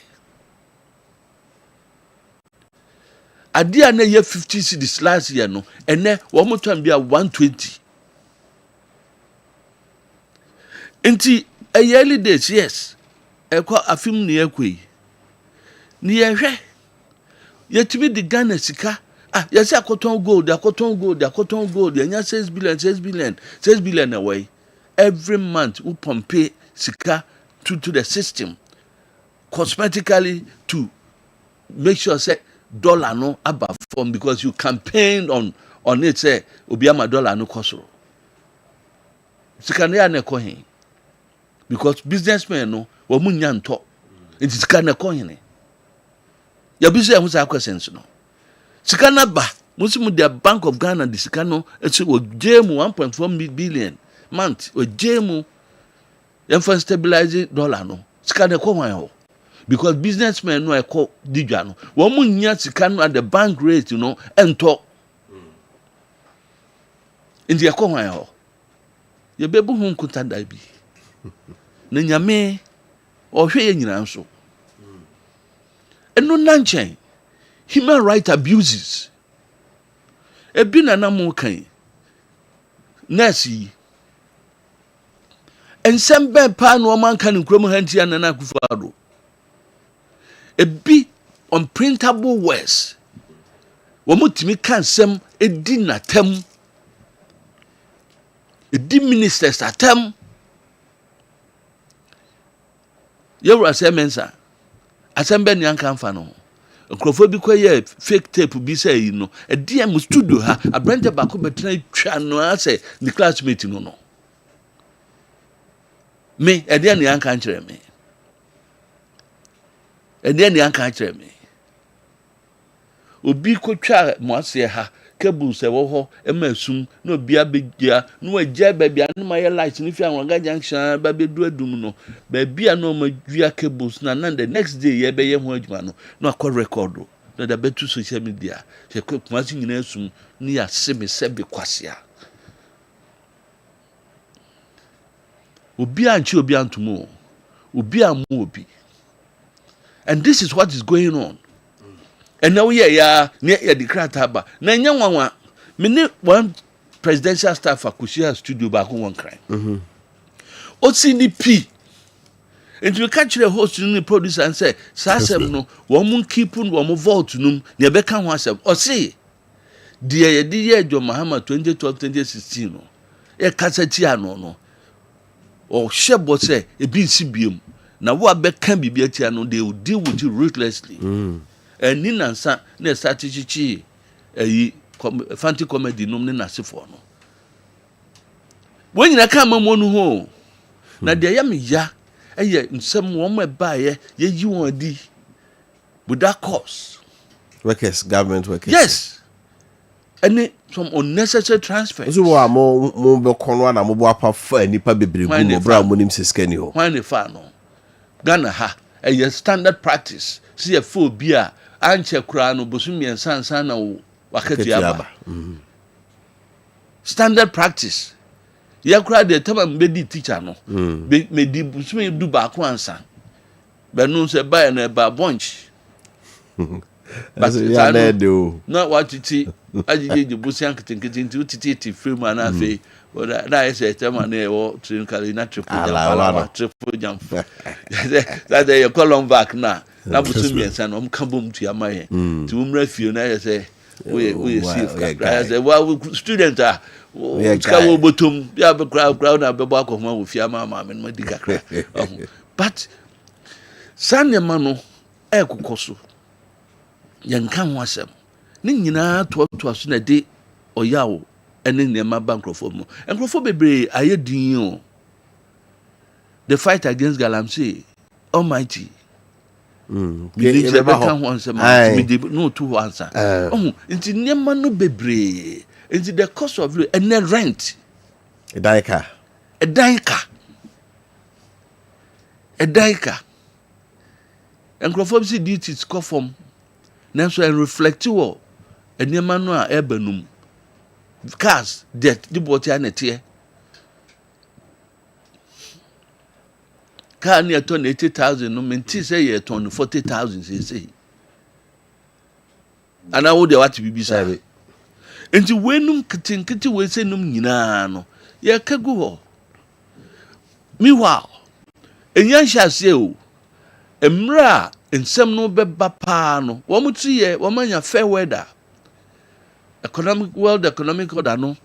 C: Adia na ye 50 cedis last year no, and then one more time be a 120. Inti a yearly days, yes. Eko afim ni ekwe. Ni yehwe. Yetimi di Ghana sika. Ah, yesi akoton gold. Yenya 6 billion away. Every month we pump sika to the system. Cosmetically to make sure say dollar no above form because you campaigned on it say obiama dollar no kosoro. Sika no ya na ekohin. Because businessmen no wo munya nto. Enti sika na ekohin. Ya bi say amusa questions no. Sika na ba, musimu the Bank of Ghana the sika no eti wo jemu 1.4 billion month wo jemu yan for stabilize dollar no. Sika na ekohin ho. Because businessmen no eko digwa no. Wo munya sika no at the bank rate you know ento. Enti ekohin ho. Ye bebu hu nkuta da bi. Na nyame ohwe ye nyina nso. Eno nanchen human right abuses. Ebi na na mo kan. Nurse ensem ben pa no man kan nkrom hantia na na Akufo-Addo. Ebi unprintable words. Wo mutimi kan sem edi na tem. Edi ministers atem. Yewura se mensa. Asembe ni anka mfa no. Nkrofo bi koye fake tape bi say yi no. Edi am studio ha abrante ba ko betena twa no ase ni classmate no no. Me edi ni anka nkyere me. Edi ni anka nkyere me. Obi ko twa mo ase ha cable se wo ho emasum na obi abegya no agya babia no my light ni fi anwaga junction ba bedu adum no babia no madua cables na the next day ye be ye ho adwuma no na akọ record na da betu social media se kwasi nyina asum ni ya sebe kwasea obi anchi obi antumo obi amu obi, and this is what is going on. And now ya the krataba na nya nwanwa me ne one presidential staff akushia studio ba ko won kran OCDP and we catch the host ni producer and say sasem no wo mun keep wo mo vault num ne be ka ho asem o say de ye John Mahama 2012-2016 no e kasati ano no o shebo say e bi sibiem na wo abeka bibia tia no they will deal with you ruthlessly. And Ninansa ne strategy fanti comedy num ne nasefo no. When you come amonu ho na de yam ya eye nsem wo me ba ye yi won di with that course
A: workers, government workers.
C: Yes. And some unnecessary transfers.
A: So wa mo be kono na mo bo apafa nipa bebregu mo bra mo nim seskani ho.
C: Why ne fa no. Ghana ha a standard practice. See a full beer anche kura no bosumi ensansa na wakati aba. Standard practice. Ya kura de tama mbedi teacher no. Me di bosumi du ba ko ansa. Be no se ba na ba bunch.
A: But ya na do.
C: Not what titi ajije je bosi anketenkete nti titi frame na afi. That is a time and or trinkle na triple jump. That they call on back now. Na busumi ensa no mkabom to yamaye. To umrefi na say we see. I say well student ah ska wo botum ya be crowd na be ba ko ma wo fia ma me no di kakra. But sanyama no e kokoso. Yanka ho asem. Ni nyina to aso na de oyawo ene nema bankrofo mu enkrofo bebre ayedin o. The fight against Galamsey almighty we never can answer no to answer nti nema no bebre nti the cost of and rent
A: Edaika
C: enkrofo bi duties come from na so reflect wo enema no a ebanum cars debt the boti anete car near ton 80,000 no menti say ye ton 40,000 say and I would what be say enti wenum kitinkiti we say num nyina no ye ka go ho Meanwhile, enya shase o. Emra ensem no beba pa no. Wo mutu ye, wo manya fair weather. World economic order no.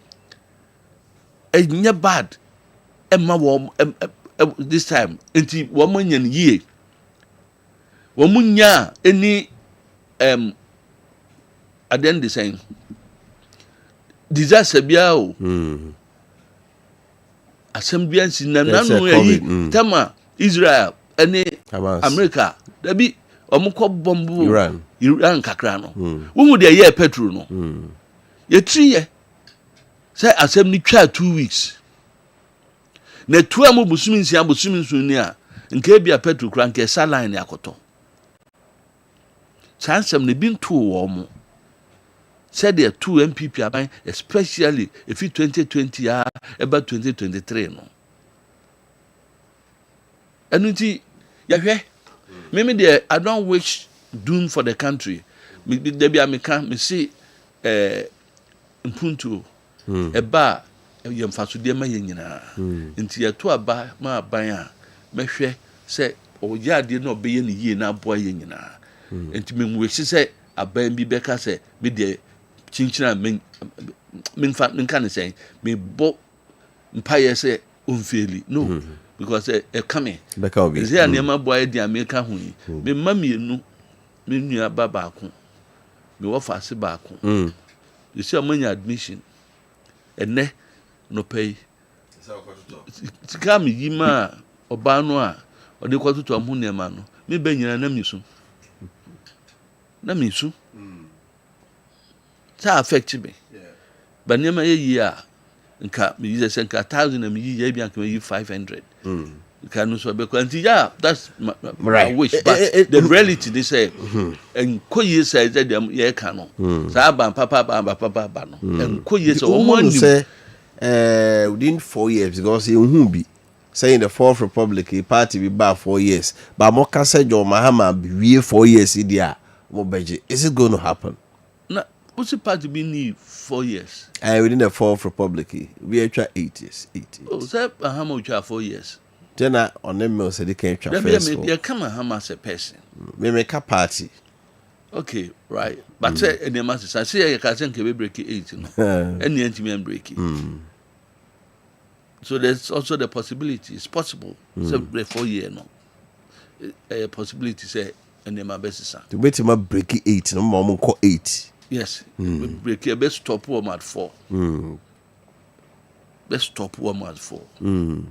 C: Enya bad. Emma wo this time. Enti wo manya ye. Wo munya any at the end the same. Disaster bia o. Assembly na nanu yi tama Israel any America da bi omukọ bombu Iran kakra no wo mu de ye petrol no ye triye say assembly twa 2 weeks na tu am busumi nsu ni a nke bia petrol kra nke saline akoto chansem ne bin to wo mo said there two MPP aban especially if it 2020 about 2023 no anuti yahwe me there I don't wish doom for the country me there be ameka me see mpuntu eba yemfaso de ma yenyina nti yeto aba ma aban a mehwe se oyade na obeye ne yie na aboa yenyina nti me mweshi se aban bi beka se me there chinchina men can say me bo mpaye say unfairly no because coming is here near my boy the American hu me mamienu me nua baba ko me wofa se ba ko you see money admission ene no pay tika me yima oba no a ode kwato am hu ne ma no me banyina na misu that affect me. But never a year, nka me use say nka 1,000 and me ye bi anka me 500. Can so because that's my wish. But the reality they say, and ko ye say that them ye can no. Sa ban papa no. And ko ye so one
A: say within 4 years because he won't be saying the Fourth Republic party be back 4 years. But mo can say John Mahama be 4 years idia. Mo beje. Is it going to happen?
C: What's the party been need 4 years?
A: Within the Fourth Republic, we are 8 years. 8 years.
C: Oh, sir, how much 4 years?
A: Then on them mills, they can't try
C: first. Maybe come and how as a person.
A: We make a party.
C: Okay, right. But say any masses, I say you can't be break 8. Any anti-man break it. So there's also the possibility. It's possible. So the 4 year no. A possibility say any my best son.
A: To wait him break 8, no more call 8.
C: Yes, break a best stop one at 4. Best stop one at 4. Then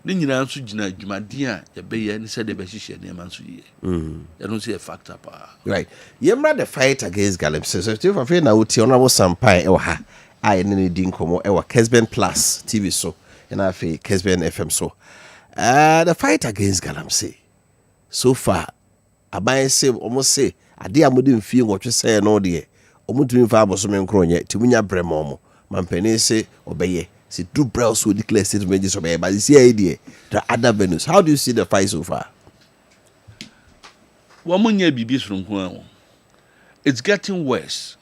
C: you answer Jumadia, your bay and said the best name answer ye. I don't see a factor.
A: Right. You made the fight against Galamses. So if you're afraid now, Honorable Sampai, or ha, I didn't come or Kessben Plus TV so, and I feel Kessben FM so. The fight against Galamse. So far, I might say almost say, I dear wouldn't feel what you say, no dear. Omutumi fa abosom nkronye timunya bremo mo mampene se obeye se do browse with declare statement obeye but see idea the other venues. How do you see the fight so far?
C: Womunya bibi sronko an. It's getting worse.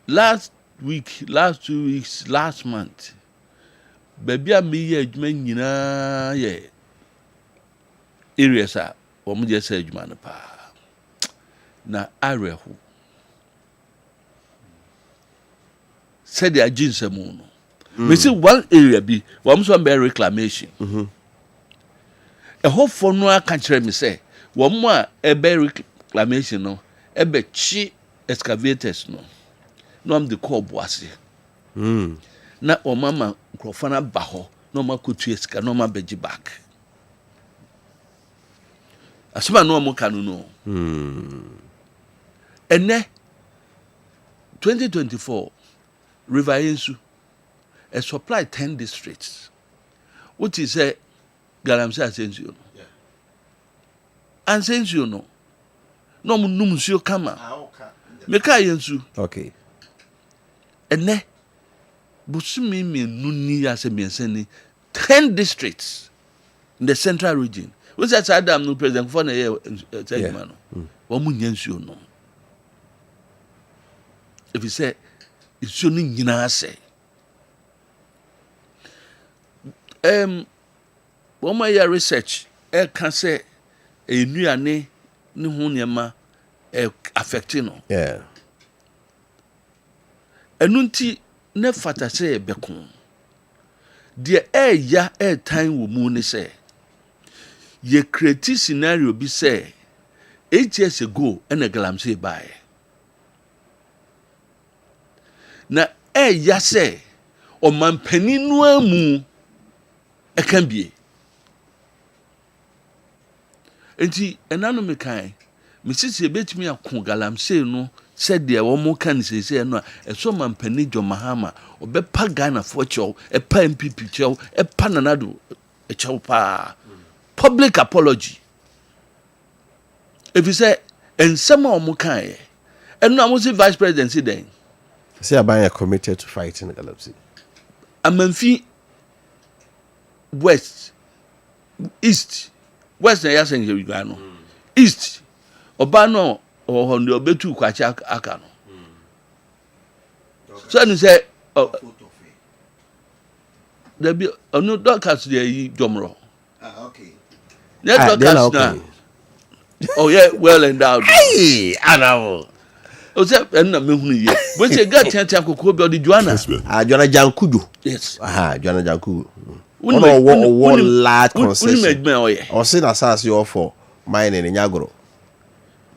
C: Last week, last 2 weeks, last month, baby a me ye adwuma nyina ye areas a womu je say adwuma no pa. Na arehu said the agents no. We see one area be one so be reclamation. A hope for no can tell me say one more a be reclamation no e be chi excavators no am the call boase. Na o mama nkrofana ba ho no ma kotu esika no ma beji back. Asuma no mo kanu no. And 2024, River Yensu a supply 10 districts. What is a Galamse Asensio? Asensio no. No munumsio kama. Meka Yensu.
A: Okay.
C: And busumi me nuni as a menseni 10 districts in the central region. What's that Adam no president for the year? Wamunyensu no. If you say it's only nyina say Woma ya research can say a nuane ne ho niema affecting no.
A: Yeah.
C: Enunti ne fata say bekon. De ya time wo mu ne say ye create scenario bi say 8 years ago and a galamsey by. Na ya say o man paninu amu e kan bie. Enti enano me kan me sisi betimi akon galamsey no said de wo mo kan sese no so man pani Jo Mahama obepa Ghana for chow e pa MPP chow e pa nanado e chow pa public apology. If you say and some of mo kan and no am say vice presidency then
A: say Appiah committed to fighting the galamsey.
C: Amanfi west east west na yasen je no east oba no o ndo betu kwachi aka no so ni say there be no doctors there yi jomro
A: Okay.
C: doctors na oh yeah well endowed
A: Hey, anawo.
C: o say na mehunu ye we say ga tiantia kokko bi o di Joanna
A: Joanna Jankudu.
C: yes
A: Joanna Jankudu. One large concession. Or say na SARS you for mining in Nyagoro.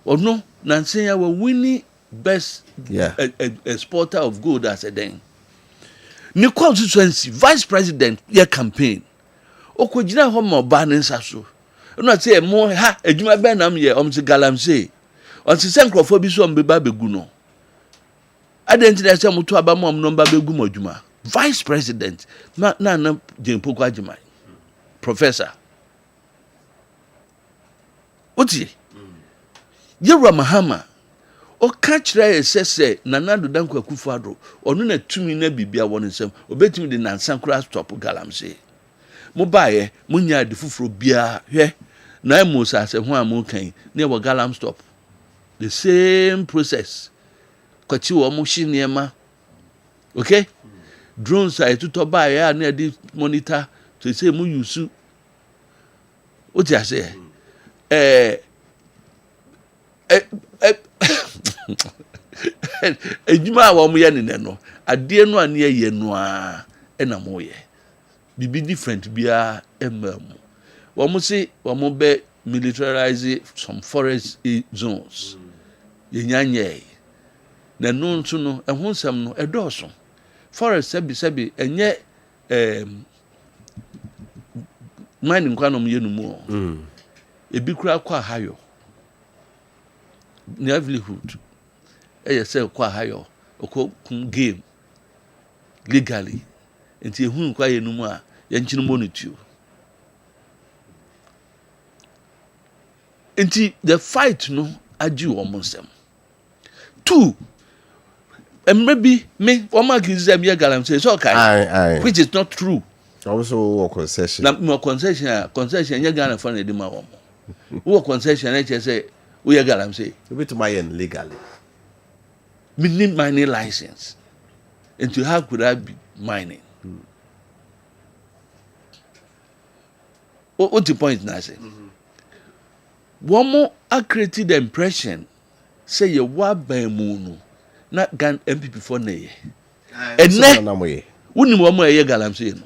C: Or no, Nansenya were winning best exporter of gold as a then. Ni constituency vice president your campaign. Okojina homo banin saso. No say more ha ejuma ben am ye om se galamsey. On se senkrofo bi so mbeba begu no. Identity say mutu aba mo nomba begu modjuma. Vice president na Jempo Kwajima. Professor. Oti Yewra Mahama o catch ra say Nanado Danko Akufo-Addo onu na tumi na bibia won nsem obetumi de nansankura stop galamsey mo baaye mo nya de fufuro bia hwe na mo sase ho a mo kan na wo galam stop the same process kwachi wo mo hiniema okay drones are to baaye na di monitor to say mo use o ti ase ejuma wa mo ye ne no ade no ane ye no a na mo ye bibi different bia emam wo mo say wo mo be militarize some forest zones ye nyanye na no nso no ehun nsam no edoso forest sebi enye mining kwanom ye no mu ebi kura kwa hayo livelihood say kwa hayo oko game legally enti ehun kwa ye no mu a ye nchinu monituo enti the fight no agi wo monsem two maybe me o ma gizem ye galamsey so okay which is not true
A: also concession
C: na mo concession ye Ghana for na di ma wo wo concession na che say we are galamsey
A: you to mine legally
C: meaning mining license and to how could I be mining what the point now say one more created the impression say you wa ban mu no na gan MPP for na ye enne woni mo mo ye galamsey no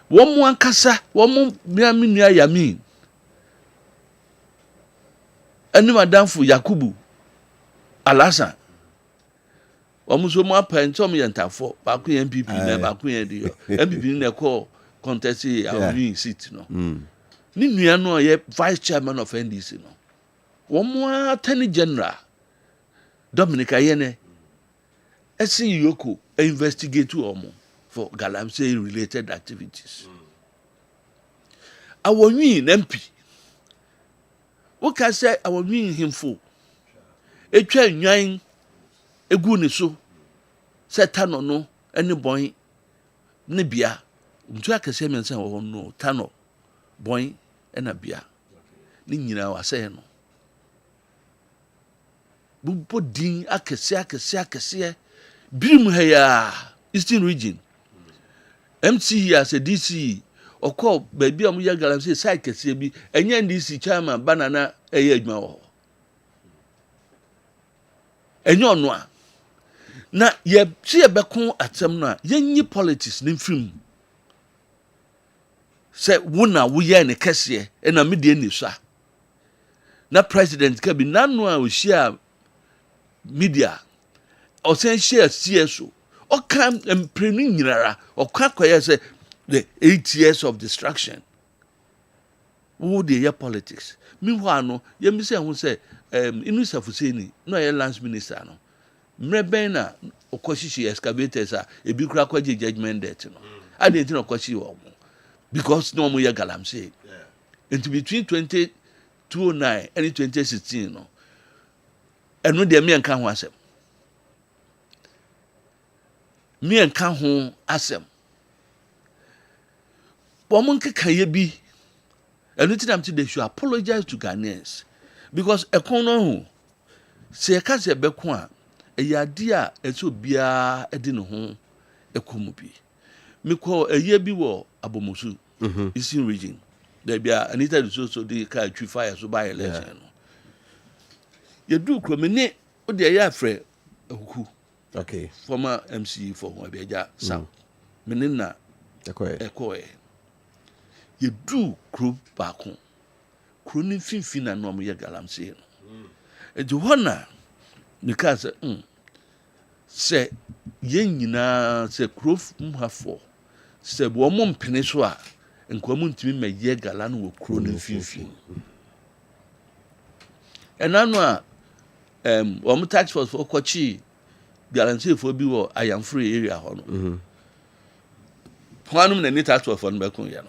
C: one more ankasa one more miaminu ayamin eni madamfo Yakubu Alasa omuso mo apantom yentafo ba ku MPP na ba ku yen di MPP na call contest our new seat no ni nua no ye vice chairman of NDC no wo mo attorney general Dominic Ayene esi yoko investigate omo for galamsey related activities awonwi MP woka say awonwi himfo etwa nwan egu ne so setano no ene boy ne bia mtu akese mensa wo no tano boy ena bia ni nyina wa say no bubo din akese birim ha ya Eastern region MC as a DC or call baby am ya galamsey side kese bi enye DC chairman banana eye adwuma wo enye ono a na ye tie bekon atem no a yenyi politics ne mfim se wona wo ye ne kese e na me de ni so na president ka bi nanu a ohia media o sen share CSO o kan emprenu nyirara o kwa koye say the 8 years of destruction wo de ya politics meanwhile no ye mi say hu say inu safuseni no ye lance minister no mreben na okoshishi excavators a ebi kura kwaje judgment debt no ade nti na okoshi wo because no mo ye galamsey and between 2009 and 2016 no enu de me nka ho asem me nka ho asem woman kekaye bi enu ti nam ti they should apologize to Ghanaians because ekono se ka se beko a eyade a eso bia edi ne ho ekomu bi me ko eye bi wo abomusu Eastern region there be Anita so the car twi fire so by election no you do kromene o de ya frɛ akuku
A: okay
C: former MC for Abiaja Sam menina ekoe you do kro baako kro ni finfin na no mo ye galamsey no e de hona because se yen nyina se kro mhafo se bo mo mpene so a nkwamu ntimi meye gala no wo kro ni finfin enano a wo tax force for kwachi galamsey for bi wo ayamfree area ho no pwanum na ni tax force for no be kun ya no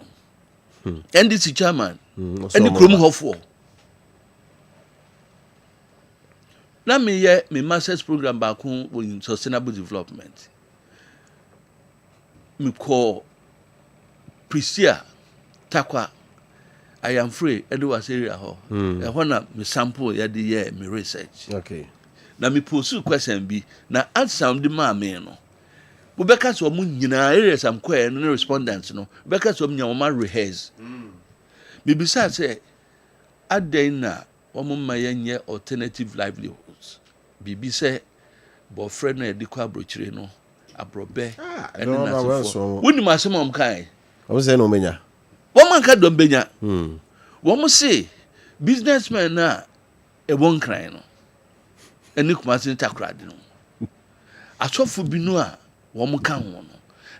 C: NDC chairman any krom hofo na me ye me master's program ba kun in sustainable development me call Prisia Takwa I am free Edwards area ho e ho na me sample ya de ye me research
A: okay
C: na me pursue question bi na answer de ma me no wo beka so mo nyina areas am kwa no respondents no beka so mo nya wo ma rehearse bibisa say aden na wo mo ma yenye alternative livelihoods bibisa bo friend na de kwa brochire no abrobe ene na so woni ma se mom kai
A: I was saying no menya
C: wo man ka dom benya wo mo say businessman na e won kran no eni kuma se takrade no asofo bi no a wo mo ka ho no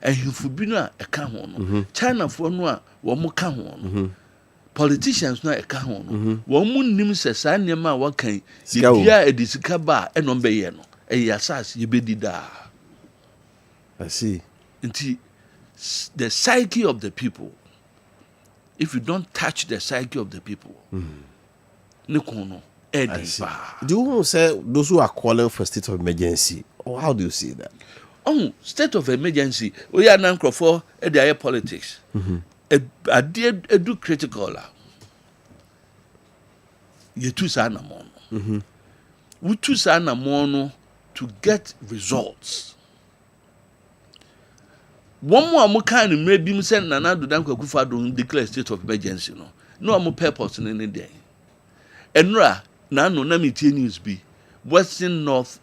C: ehifo bi no a e ka ho no China fo no a wo mo ka ho no politicians no e ka ho no wo mo nim se sa nneema a wakan bia edisika ba e no be ye no e yasas ye bedi da
A: I see
C: nti the psyche of the people, if you don't touch the psyche of the people, do
A: you say those who are calling for state of emergency, or how do you see that?
C: Oh, state of emergency. We are now for the politics. I do critical. You too sana mono. We too sana mono to get results. One more mo kind maybe me send Nana do danko kufa do declare state of emergency no more purpose in any day enra na no na metie news be Western North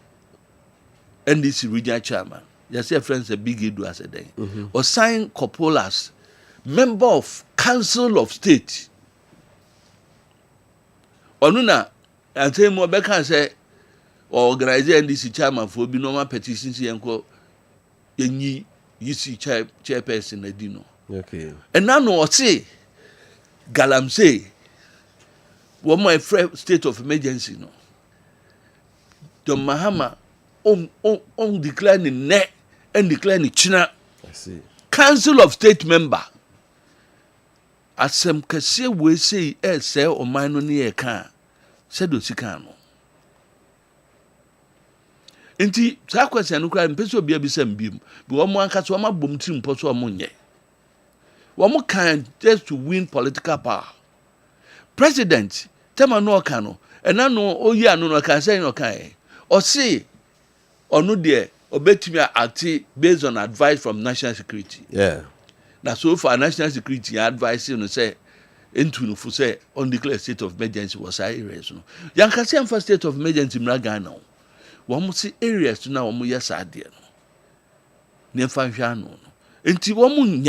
C: NDC regional chairman you say friends a big edu as a day or sign Copolas member of council of state onuna ante mo be kan say organize NDC chairman for bi normal petitions yenko yenyi you see chairperson Edino.
A: Okay.
C: And now no say galamsey one my state of emergency no. The Mahama on declining net and declining China.
A: I see.
C: Council of State member. As some kase we say say o man no near can said osikano. Inti sa kwese no kra mpese obi abisam biem bi wo mo anka so ma bom tim poso o mo nye wo mo kan just to win political power president tema no ka no ena no oyi anu no ka say no kan o say onu de obetumi act based on advice from national security Now so far national security advice you know say into no for say undeclared state of emergency was areas no. Yanka say for state of emergency mraga now. Wɔn si areas na wɔn yɛ saa adeɛ no. Ne fa hwɛ ano no. Enti wɔn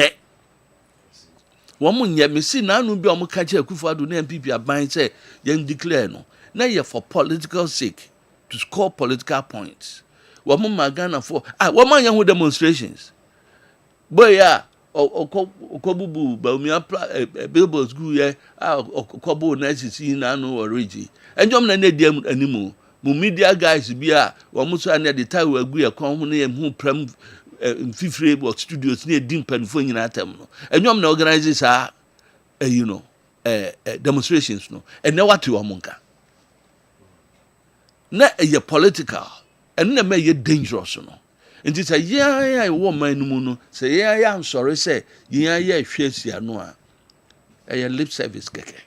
C: nyɛ me si na anu bi wɔn ka kyerɛ Akufo-Addo na MPP aban sɛ yɛn declare no. Na yɛ for political sake to score political points. Wɔn ma Ghana for wɔn ma yɛn ho demonstrations. Boy ya okobubu ba mi billboards gu ye okobo na sisi na no origi. Enjom na di animu. Mu media guys bi a wo mo so na the time agu ye kon ho na ye hu pram fifre work studios na di mpanfo nyina atam no. Enjom na organize sa you know demonstrations no. And na what wo mo nka. Na ye political and na me ye dangerous no. Nti say yeah wo man no mu no say yeah I'm sorry say yeah hwesia no a lip service keke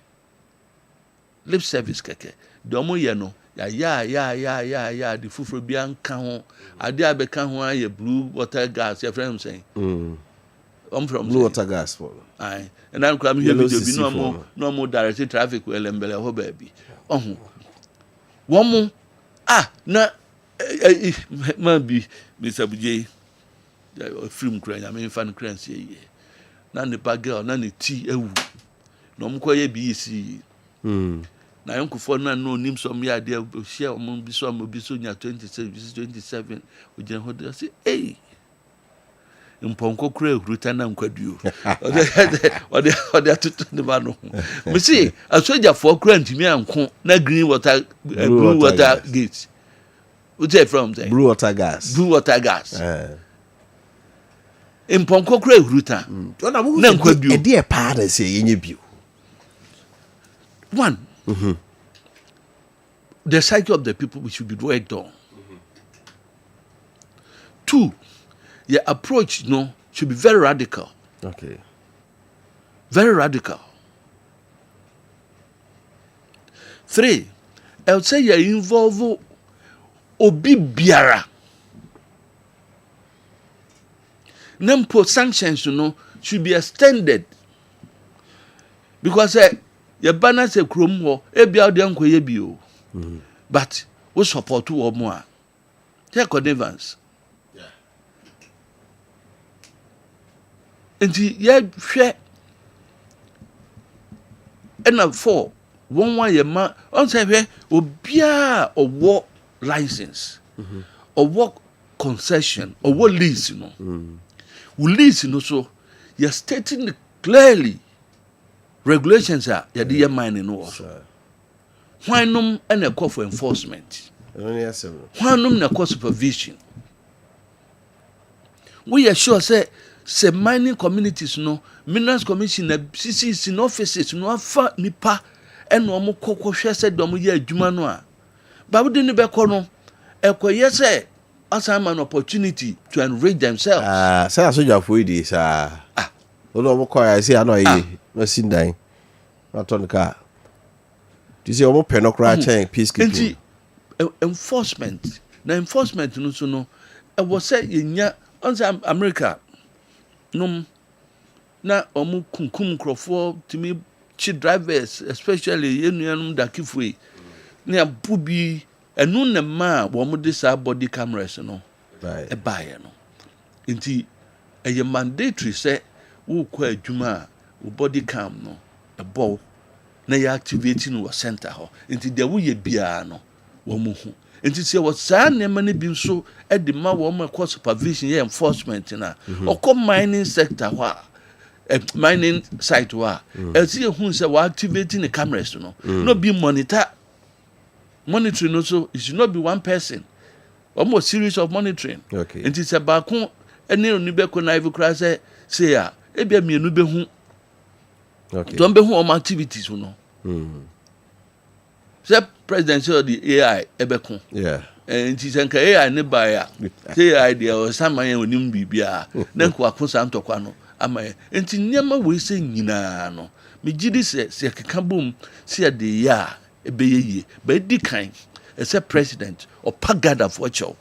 C: do mo ye no ya the fufuro bi anka ho ade abeka ho aye blue water gas your friend saying I'm from
A: blue water gas for
C: aye and I'm come here video bi no mo direct traffic well embele ho ba bi ohun wo mo na man bi Mr. Bujay film crane I mean fan crane say na ne girl na ne ti ewu na omkoye bi isi na yonkufo na no nim so me ade share omon bi so nya 27 ojen ho dey say hey mponko kura ehruta na nkwaduo ode atutu ne ba no me see asoja for kura ntimi anko na green water blue water gate. What's it from there?
A: Blue water gas.
C: Blue water gas. In Ponko Cray Ruta.
A: A dear partner say in your view.
C: One, the psyche of the people should be worked on. Two, your approach should be very radical.
A: Okay.
C: Very radical. Three, I would say you involve obi biara nempo sanctions should be extended because your banner say krom ho e bia de ankoye bi o but we support wo mo a take connivance enti ye hwe ena 4 one wa ye ma on say hwe obia owo license or work concession or what lease we lease so you're stating clearly regulations are you're mining also why no and a call for enforcement why no na call supervision we are sure say mining communities minerals commission na CCs in offices no afa nipa and no mo kokwohwe say do mo ye adwuma no a Babu didn't be kono. Yes, as I'm an opportunity to enrich themselves.
A: Say I saw your for this. Although I say I know no sin dying. Not on the car. Do you see almost penocra chain peacekeeping?
C: Enforcement. The enforcement no. I was say in America. No, na omu kum crofo to me cheap drivers, especially yenum dakifwe. Near Bubi and no na ma wo de sa body cameras no e buy no nti e mandatory say wo kwa adwuma wo body cam no e bow na ya activate no center ho nti de wo ye bia no wo mu hu nti se wo sa na ma ne bi so e de ma wo ma cost supervision ye enforcement na okọ mining sector ho mining site wa e see hu say wo activating the cameras no be monitor monitoring also it should not be one person almost series of monitoring
A: okay
C: and it's about any onibeko na even cry say ya e bia mienu be hu
A: okay
C: don be hu on activities say president of the AI ebeko
A: yeah
C: and it's an AI ne ba ya say AI there or some man onim bibia na ko akosa ntokwa no ama enti nyama we say nyina no me gidi se keka bom se de ya ebeyeye but di kan as a president or pagada for cho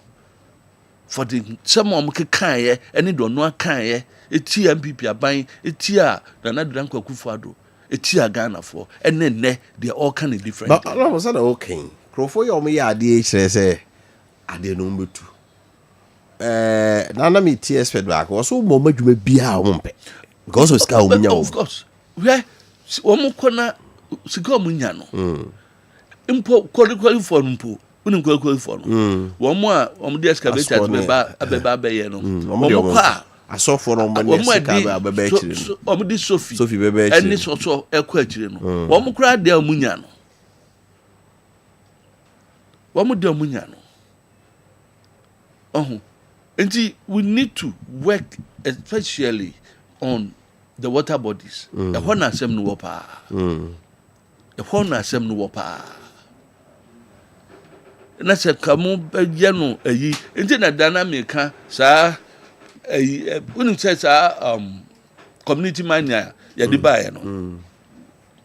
C: for the someone can ye any do no kan ye eti MPP aban eti a Nana Dankwa Akufo-Addo eti a Ghana for and then they are all kind of different.
A: But all of a sudden, okay. Crofo yo me ade say ade no mbetu. Nana me TS feedback was so mo madwuma bia wo mpe. Because of ska wo nya.
C: Of course. Where omo kona sika omo nya no. Impo quality for mpo. Unim quality for no. Omo a omo de excavator abeba be no. Omo kwa
A: asofo no mo sika abeba akire no.
C: Omo di Sophie
A: beba akire.
C: Eni so ekwa akire no. Omo kura de omo nya no. Omo de omo nya no. And we need to work especially on the water bodies. The one asem no wapa. The one asem no wapa. Na se kamo ye no eyi. Enti na dynamic sa eyi unim say sa community mania ya di ba ye no.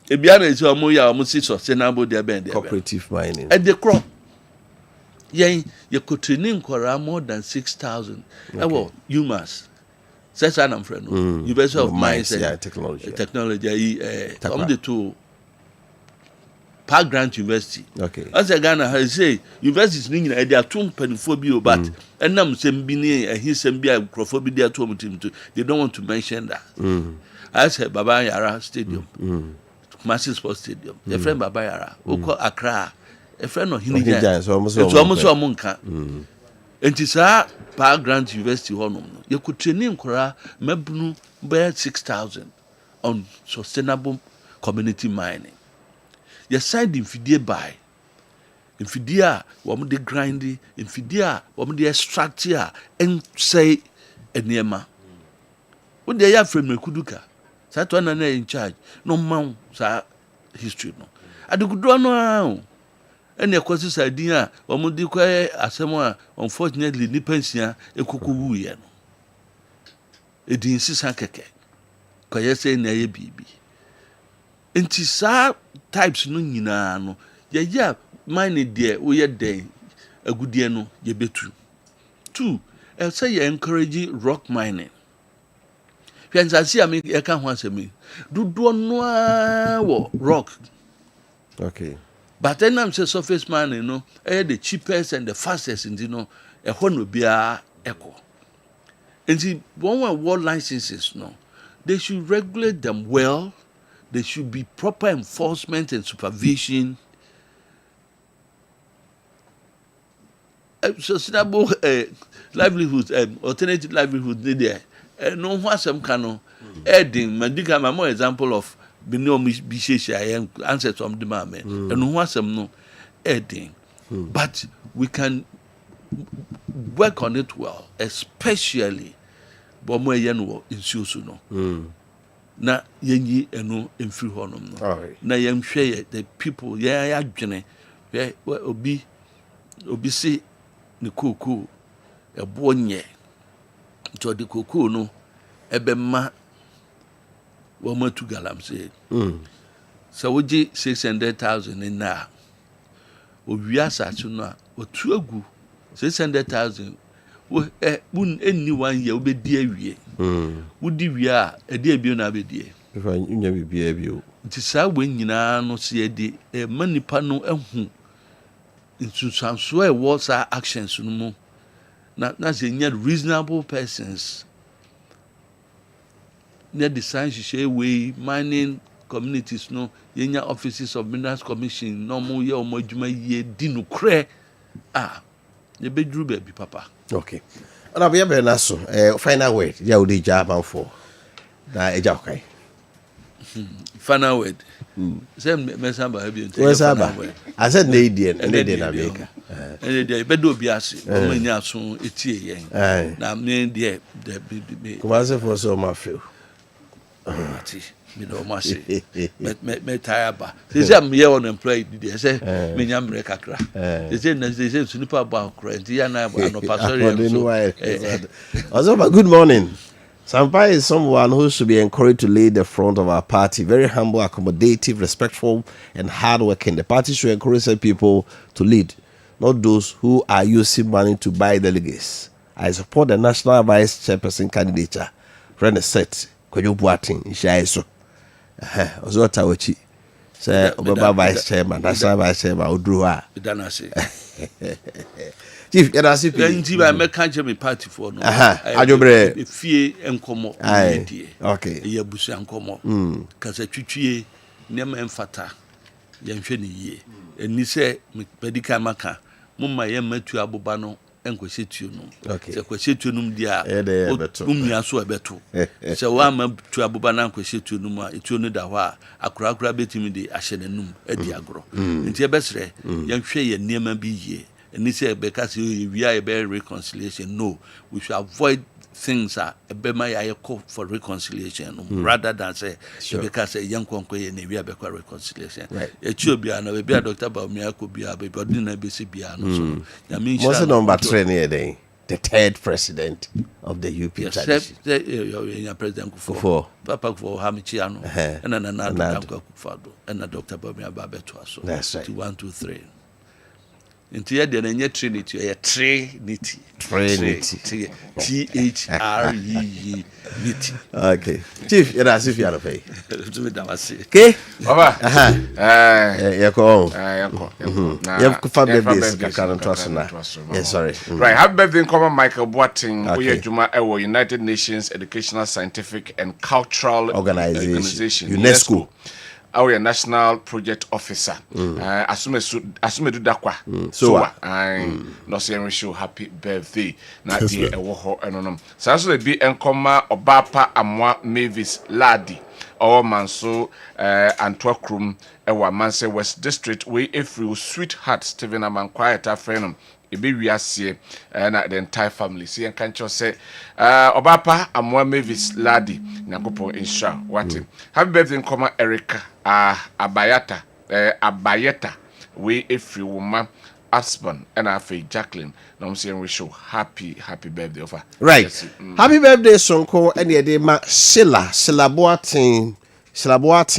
C: E bia na esi omo ya omo si sustainable there ben there.
A: Cooperative mining.
C: And the crop. Yen you could train more than 6,000. Well, UMass. That's what I'm friend. University of Mines and
A: Technology.
C: Technology. Come the two Park Grant University.
A: Okay.
C: As a Ghana, I say universities they are too penphobia, but and I'm sembini and his sembia crophobia to they don't want to mention that. I said Baba Yara Stadium, Massive Sports Stadium. Your friend Baba Yara, who call Accra. A friend of Hinigan, so almost a monka. And it's a Park Grant University honor. You could train him, Kora, Mebnu, bear 6,000 on sustainable community mining. You signed in Fidia by. In Fidia, what would they grind it? In Fidia, what would they extract here and say a Nema? What they have from Kuduka? Satwana in charge. No mount, sir, history. No. I do good no. And the causes idea, or di kwa asemo unfortunately ni pension ekuku wu ye no. Edi insisa keke. Kwa yese na ye bibi. Enti sa types no nyina no. Ya mine de wo ye den agudie no ye betu. 2, say you encourage rock mining. Fianzasi ami ye kan ho asemi. Dudu no wo rock.
A: Okay.
C: But then I'm say surface mining, the cheapest and the fastest, and a one be a echo. And see, one world licenses, they should regulate them well. There should be proper enforcement and supervision. Sustainable livelihood, alternative livelihood, there. No one some kind adding. Mandika, my more example of. Answer from the man, and who has some no adding. But we can work on it well, especially Bomo Yano in Susuno. Na yenyi eno emfiri honom no. Na yemhwe the people ya adwene. Obi si ne koko ebo nye. To the koko no ebema Woma to galamsey. So we get 600,000 in now. We are such no or 2 agu 600,000. We any 1 year be dear we. Would we are a dear be na be dear.
A: If I never be a view.
C: It is how when you no see a money panel and into some swear what's our actions no more. Not yet reasonable persons. Near the science share way mining communities yenya offices of minerals commission no more ye omo djuma ye di no kre ye bedru baby papa.
A: Okay. And I'll be able to final word. Yeah, we German for na eja okay.
C: Final word. Say me samba have you.
A: I said Canadian America.
C: And they bedo biase o manya so etie yen. Na me de
A: come as for so ma feel.
C: Me no must me tire ba. They say I'm here unemployed. They say me nyamre kakra. They say sunipa ba kra. Nti ya na no pastor.
A: Also, good morning. Sampai is someone who should be encouraged to lead the front of our party. Very humble, accommodative, respectful, and hardworking. The party should encourage people to lead, not those who are using money to buy delegates. I support the national vice chairperson candidature. Friend is set. Kwenye Boating, Ishaiso. Also, Tawachi. Say, Obama vice chairman, national vice chairman, Udrua. Chief, you know, see,
C: I make country party for no.
A: I do bread.
C: Fear and come
A: okay.
C: Ye busi and come because a chichi never emphata. Yansheni ye. And he say, Medica Maca, Mumma Yemetu Abubano, and Quesitunum.
A: Okay.
C: The Quesitunum dia, Umia so a betu. So I'm to Abubana Quesitunuma, it's only the wa, a crowd rabbit me Ashenum, a diagro. In Tiabesre, young Shay and near be ye. And he said, because we are a better reconciliation, no, we should avoid things that a better call for reconciliation rather than say, because a young conqueror and we are better reconciliation.
A: Right.
C: It should be a doctor about me, I could be a baby, but didn't be piano. I mean,
A: what's the number 3 day? The 3rd president of the UP.
C: Except your president for Papa for Hamichiano and another Fado and a doctor about me about Betuaso.
A: That's right.
C: 1, 2, 3. Into your DNA Trinity, a Trinity. THREE.
A: Okay. Chief, you're not if you are a pay.
B: Okay? Over.
A: Yeah, go on. You family business. Yes, sorry.
B: Right. Happy birthday, Common Michael Boating, Juma Ewo, United Nations Educational, Scientific, and Cultural Organization, UNESCO. Our national project officer. Asume do dakwa. So no say wish you happy birthday. Na die ewo ho enonom. Sa so be enkoma Obapa Amwa Mavis Ladi. Our manso Antwakrum ewa Manse West District we efri sweetheart Stephen Amankwayata friend. Ebe wiase na the entire family. See en kancho say Obapa Amwa Mavis Ladi nyakopo insha wati. Happy birthday nkoma Erica Abayeta we efri woman husband and afi Jacqueline. Now I'm saying wish you happy birthday offer.
A: Right. Yes. Happy birthday Sonko and ye ma Sheila Boating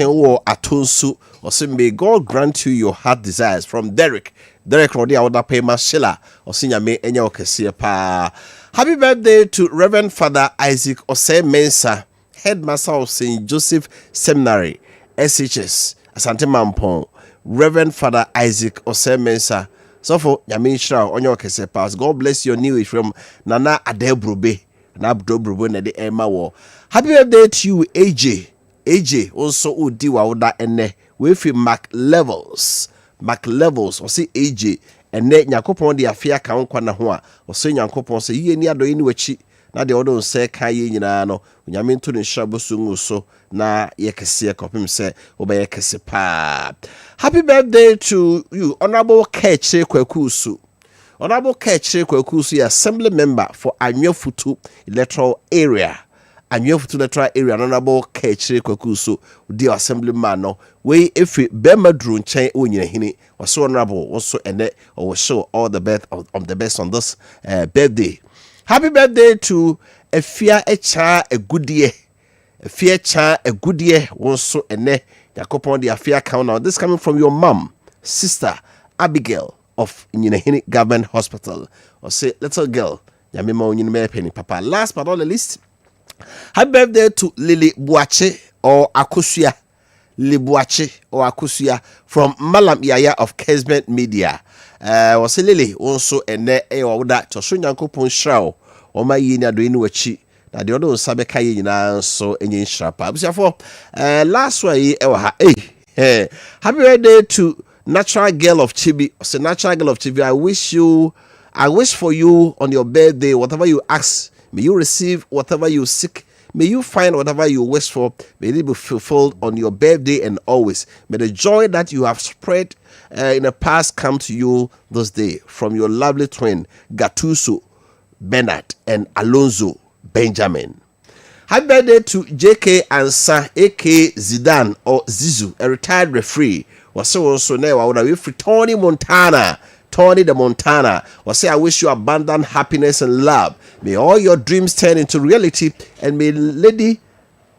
A: wo atonsu or say may God grant you your heart desires from Derek Rodi Awoda Pema Sheila or senior me enya okese pa. Happy birthday to Reverend Father Isaac Osei Mensah, headmaster of St. Joseph Seminary SHS Asante Mampong. Reverend Father Isaac Osei Mensah. So for Yamisha on your case pass. God bless your new from Nana Adebrube. Nabdobrubo na de Emma War. Happy birthday to you, AJ also udiwa oda ene. We fi Mac Levels or see AJ ene Nyakopon de afia ka nkwa na ho a. O say Nyakopon say ye ni adoyi ni wachi. Na de odo nse kan ye nyina no. Nyame nto ne shabosu so na ye kese kopim se obeye kese pa. Happy birthday to you, Honorable Keche Kwekusu. Honorable Keche Kwekusu, assembly member for Anyofutu electoral area. Anyofutu electoral area, Honorable Keche Kwekusu, the assemblyman no. We if Bema Drun Chain Unyahini was so honorable, also ene or will show all the best of the best on this birthday. Happy birthday to Efia Echa a good year. Efia Cha a good year, also ene. Yakopon the affair count now. This coming from your mom, sister Abigail of Nyinahini Government Hospital. Or say little girl, Yamima Nyinime Penny Papa. Last but not the least, happy birthday to Lily Buache or Akusia. Lily Buache or Akusia from Malam Yaya of Kessben Media. Was a Lily also and ne or that to Sunyakopon Shrow or my yina doing wachi. Na the other sabe kaye nyina so enye shrapa. Busiafo last way happy birthday to Natural Girl of Chibi. Say Natural Girl of Chibi, I wish for you on your birthday whatever you ask, may you receive whatever you seek. May you find whatever you wish for, may it be fulfilled on your birthday and always. May the joy that you have spread in the past come to you this day from your lovely twin Gatuso Bernard and Alonso Benjamin. Happy birthday to JK Ansa, aka Zidane or Zizu, a retired referee. Was also now I would have Tony the Montana. Was say I wish you abundant happiness and love. May all your dreams turn into reality, and may Lady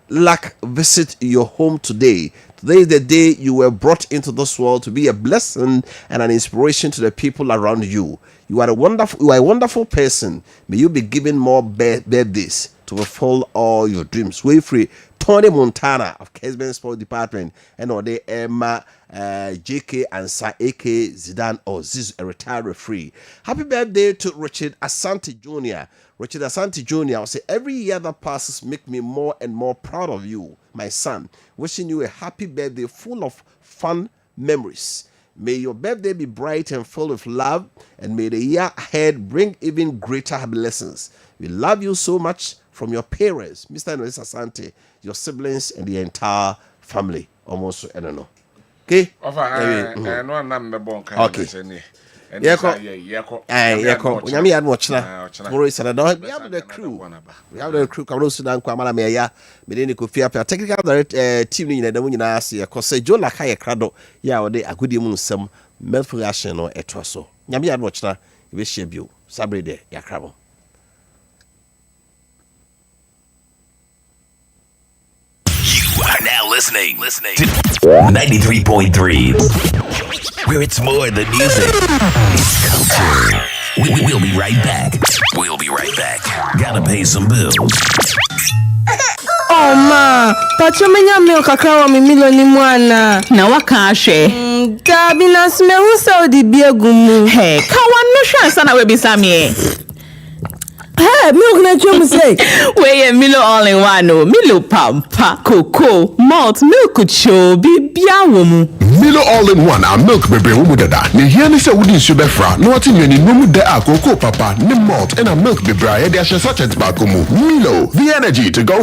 A: Luck visit your home today Today is the day you were brought into this world to be a blessing and an inspiration to the people around you. You are a wonderful person. May you be given more birthdays to fulfill all your dreams. Way free Tony Montana of Kessben Sport Department and or the Emma JK Ansa AK Zidane or Ziz, a retired referee. Happy birthday to Richard Asante Jr. Richard Asante Jr. will say, every year that passes make me more and more proud of you, my son. Wishing you a happy birthday full of fun memories. May your birthday be bright and full of love, and may the year ahead bring even greater blessings. We love you so much. From your parents, Mr. and Mrs. Asante, your siblings, and the entire family. Almost, I don't know. Okay? Okay. We have the crew. We have the crew. Kamro Sudan Kwamala Meya, Medeni Kofi Appiah, technical director team in the Munasi, because Joe Lakaya Crado, ya or de a good some melfration or etroso. Yami had watched that. You wish you Sabre de Yakrabo.
E: You are now listening to 93.3, where it's more than music, it's culture. We'll be right back. Gotta pay some bills.
F: Oh ma, pachomenya milk akawa mimilo ni mwana.
G: Na wakashe.
F: Dabi na smehusa odibie gumu.
G: Hey, kawa no shansa na webisamie.
F: Hey, milk na chomu say.
G: Weye Milo all in one. Milo pampa, cocoa, malt, milk cho, bibia womu.
H: Milo all in one and milk bebe womu dada. Ne here ni se wudi nsu befra. No ati nyeni nomu de a cocoa papa, ne malt and a milk bebe a yedi ashe sachet ba komu. Milo, the energy to go